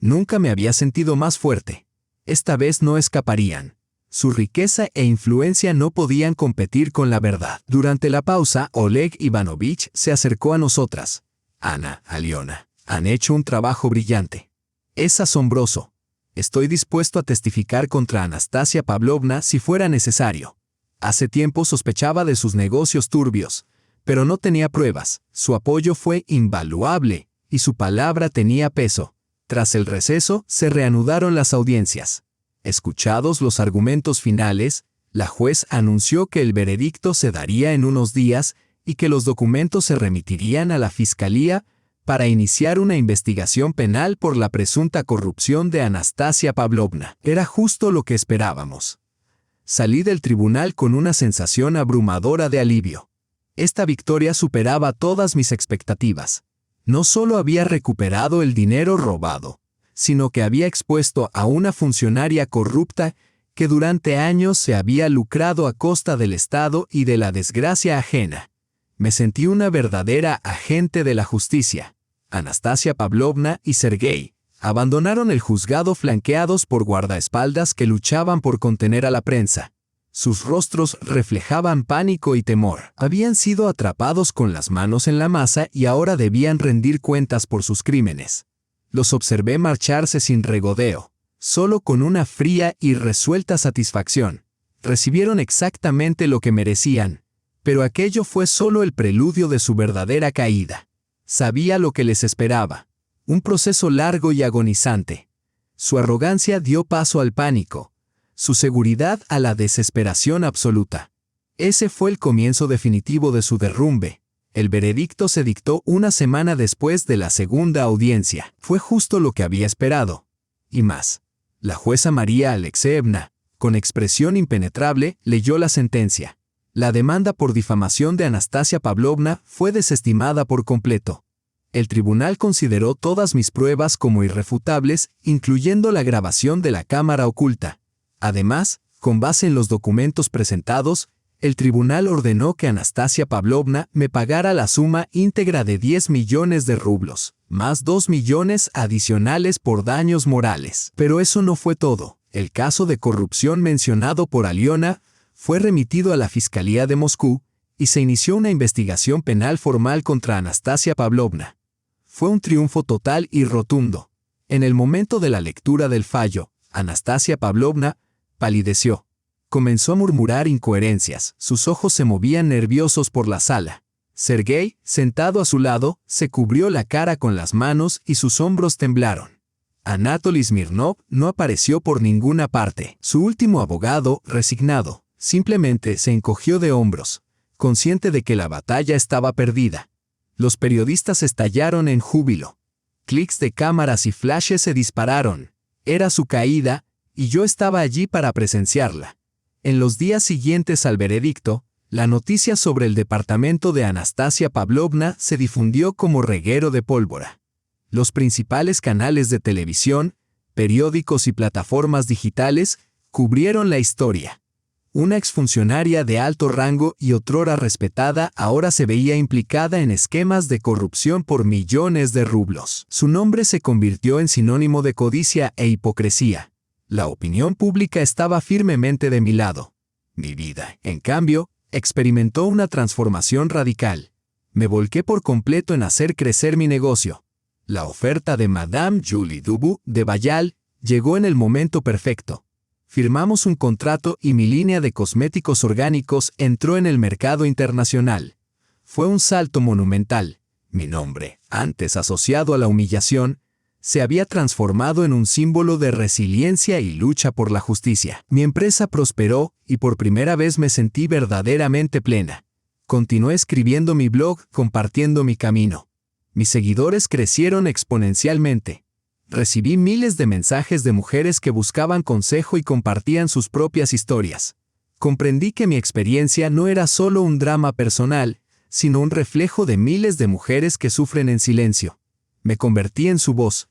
Nunca me había sentido más fuerte. Esta vez no escaparían. Su riqueza e influencia no podían competir con la verdad. Durante la pausa, Oleg Ivanovich se acercó a nosotras. Ana, Aliona, han hecho un trabajo brillante. Es asombroso. Estoy dispuesto a testificar contra Anastasia Pavlovna si fuera necesario. Hace tiempo sospechaba de sus negocios turbios, pero no tenía pruebas. Su apoyo fue invaluable y su palabra tenía peso. Tras el receso, se reanudaron las audiencias. Escuchados los argumentos finales, la juez anunció que el veredicto se daría en unos días y que los documentos se remitirían a la Fiscalía para iniciar una investigación penal por la presunta corrupción de Anastasia Pavlovna. Era justo lo que esperábamos. Salí del tribunal con una sensación abrumadora de alivio. Esta victoria superaba todas mis expectativas. No solo había recuperado el dinero robado, sino que había expuesto a una funcionaria corrupta que durante años se había lucrado a costa del Estado y de la desgracia ajena. Me sentí una verdadera agente de la justicia. Anastasia Pavlovna y Sergei abandonaron el juzgado flanqueados por guardaespaldas que luchaban por contener a la prensa. Sus rostros reflejaban pánico y temor. Habían sido atrapados con las manos en la masa y ahora debían rendir cuentas por sus crímenes. Los observé marcharse sin regodeo, solo con una fría y resuelta satisfacción. Recibieron exactamente lo que merecían, pero aquello fue solo el preludio de su verdadera caída. Sabía lo que les esperaba. Un proceso largo y agonizante. Su arrogancia dio paso al pánico. Su seguridad a la desesperación absoluta. Ese fue el comienzo definitivo de su derrumbe. El veredicto se dictó una semana después de la segunda audiencia. Fue justo lo que había esperado. Y más. La jueza María Alexeevna, con expresión impenetrable, leyó la sentencia. La demanda por difamación de Anastasia Pavlovna fue desestimada por completo. El tribunal consideró todas mis pruebas como irrefutables, incluyendo la grabación de la cámara oculta. Además, con base en los documentos presentados, el tribunal ordenó que Anastasia Pavlovna me pagara la suma íntegra de 10 millones de rublos, más 2 millones adicionales por daños morales. Pero eso no fue todo. El caso de corrupción mencionado por Aliona fue remitido a la Fiscalía de Moscú y se inició una investigación penal formal contra Anastasia Pavlovna. Fue un triunfo total y rotundo. En el momento de la lectura del fallo, Anastasia Pavlovna palideció. Comenzó a murmurar incoherencias, sus ojos se movían nerviosos por la sala. Sergei, sentado a su lado, se cubrió la cara con las manos y sus hombros temblaron. Anatoly Smirnov no apareció por ninguna parte. Su último abogado, resignado, simplemente se encogió de hombros, consciente de que la batalla estaba perdida. Los periodistas estallaron en júbilo. Clics de cámaras y flashes se dispararon. Era su caída, y yo estaba allí para presenciarla. En los días siguientes al veredicto, la noticia sobre el departamento de Anastasia Pavlovna se difundió como reguero de pólvora. Los principales canales de televisión, periódicos y plataformas digitales cubrieron la historia. Una exfuncionaria de alto rango y otrora respetada ahora se veía implicada en esquemas de corrupción por millones de rublos. Su nombre se convirtió en sinónimo de codicia e hipocresía. La opinión pública estaba firmemente de mi lado. Mi vida, en cambio, experimentó una transformación radical. Me volqué por completo en hacer crecer mi negocio. La oferta de Madame Julie Dubout de Bayal llegó en el momento perfecto. Firmamos un contrato y mi línea de cosméticos orgánicos entró en el mercado internacional. Fue un salto monumental. Mi nombre, antes asociado a la humillación, se había transformado en un símbolo de resiliencia y lucha por la justicia. Mi empresa prosperó y por primera vez me sentí verdaderamente plena. Continué escribiendo mi blog, compartiendo mi camino. Mis seguidores crecieron exponencialmente. Recibí miles de mensajes de mujeres que buscaban consejo y compartían sus propias historias. Comprendí que mi experiencia no era solo un drama personal, sino un reflejo de miles de mujeres que sufren en silencio. Me convertí en su voz,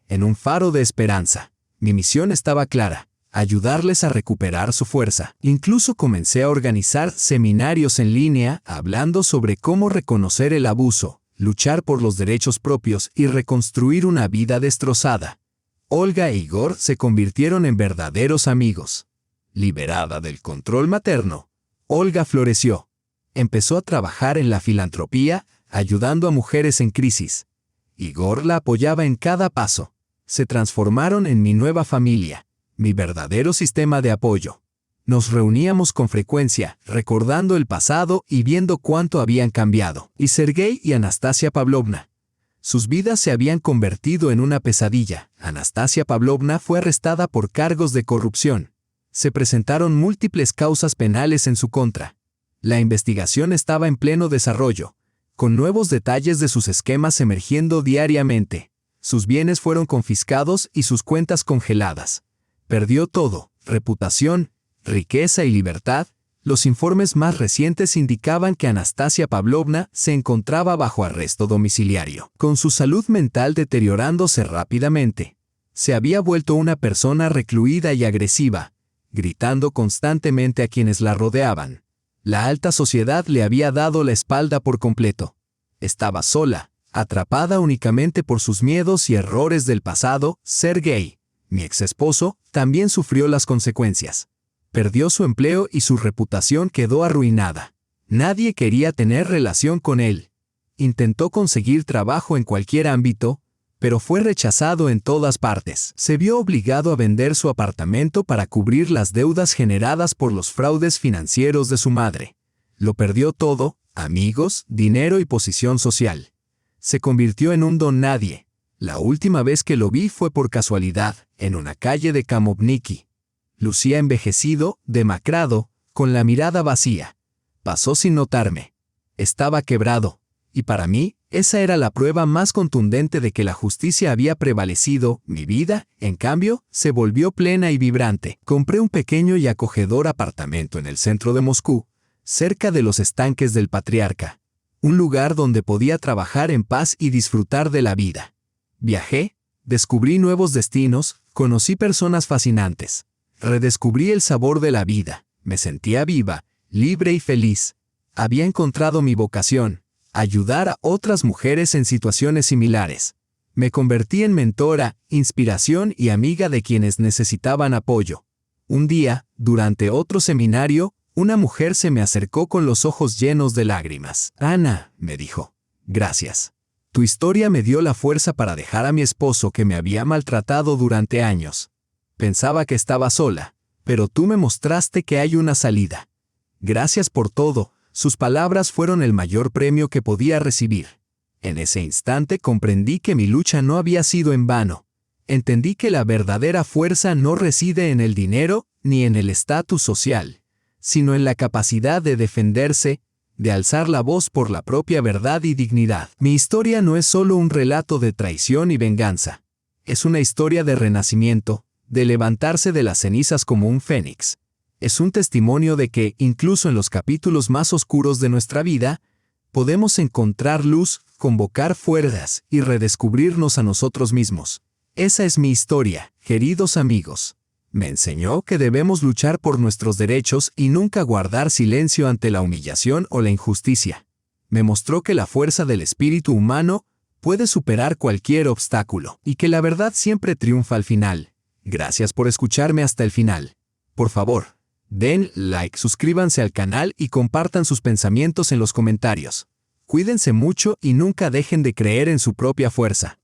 en un faro de esperanza. Mi misión estaba clara: ayudarles a recuperar su fuerza. Incluso comencé a organizar seminarios en línea hablando sobre cómo reconocer el abuso, luchar por los derechos propios y reconstruir una vida destrozada. Olga e Igor se convirtieron en verdaderos amigos. Liberada del control materno, Olga floreció. Empezó a trabajar en la filantropía, ayudando a mujeres en crisis. Igor la apoyaba en cada paso. Se transformaron en mi nueva familia, mi verdadero sistema de apoyo. Nos reuníamos con frecuencia, recordando el pasado y viendo cuánto habían cambiado. Y Sergei y Anastasia Pavlovna. Sus vidas se habían convertido en una pesadilla. Anastasia Pavlovna fue arrestada por cargos de corrupción. Se presentaron múltiples causas penales en su contra. La investigación estaba en pleno desarrollo, con nuevos detalles de sus esquemas emergiendo diariamente. Sus bienes fueron confiscados y sus cuentas congeladas. Perdió todo: reputación, riqueza y libertad. Los informes más recientes indicaban que Anastasia Pavlovna se encontraba bajo arresto domiciliario, con su salud mental deteriorándose rápidamente. Se había vuelto una persona recluida y agresiva, gritando constantemente a quienes la rodeaban. La alta sociedad le había dado la espalda por completo. Estaba sola, atrapada únicamente por sus miedos y errores del pasado. Sergei, mi exesposo, también sufrió las consecuencias. Perdió su empleo y su reputación quedó arruinada. Nadie quería tener relación con él. Intentó conseguir trabajo en cualquier ámbito, pero fue rechazado en todas partes. Se vio obligado a vender su apartamento para cubrir las deudas generadas por los fraudes financieros de su madre. Lo perdió todo: amigos, dinero y posición social. Se convirtió en un don nadie. La última vez que lo vi fue por casualidad, en una calle de Kamovniki. Lucía envejecido, demacrado, con la mirada vacía. Pasó sin notarme. Estaba quebrado, y para mí, esa era la prueba más contundente de que la justicia había prevalecido. Mi vida, en cambio, se volvió plena y vibrante. Compré un pequeño y acogedor apartamento en el centro de Moscú, cerca de los estanques del Patriarca. Un lugar donde podía trabajar en paz y disfrutar de la vida. Viajé, descubrí nuevos destinos, conocí personas fascinantes. Redescubrí el sabor de la vida. Me sentía viva, libre y feliz. Había encontrado mi vocación: ayudar a otras mujeres en situaciones similares. Me convertí en mentora, inspiración y amiga de quienes necesitaban apoyo. Un día, durante otro seminario, una mujer se me acercó con los ojos llenos de lágrimas. «Ana», me dijo, «gracias. Tu historia me dio la fuerza para dejar a mi esposo que me había maltratado durante años. Pensaba que estaba sola, pero tú me mostraste que hay una salida. Gracias por todo». Sus palabras fueron el mayor premio que podía recibir. En ese instante comprendí que mi lucha no había sido en vano. Entendí que la verdadera fuerza no reside en el dinero ni en el estatus social, sino en la capacidad de defenderse, de alzar la voz por la propia verdad y dignidad. Mi historia no es solo un relato de traición y venganza. Es una historia de renacimiento, de levantarse de las cenizas como un fénix. Es un testimonio de que, incluso en los capítulos más oscuros de nuestra vida, podemos encontrar luz, convocar fuerzas y redescubrirnos a nosotros mismos. Esa es mi historia, queridos amigos. Me enseñó que debemos luchar por nuestros derechos y nunca guardar silencio ante la humillación o la injusticia. Me mostró que la fuerza del espíritu humano puede superar cualquier obstáculo y que la verdad siempre triunfa al final. Gracias por escucharme hasta el final. Por favor, den like, suscríbanse al canal y compartan sus pensamientos en los comentarios. Cuídense mucho y nunca dejen de creer en su propia fuerza.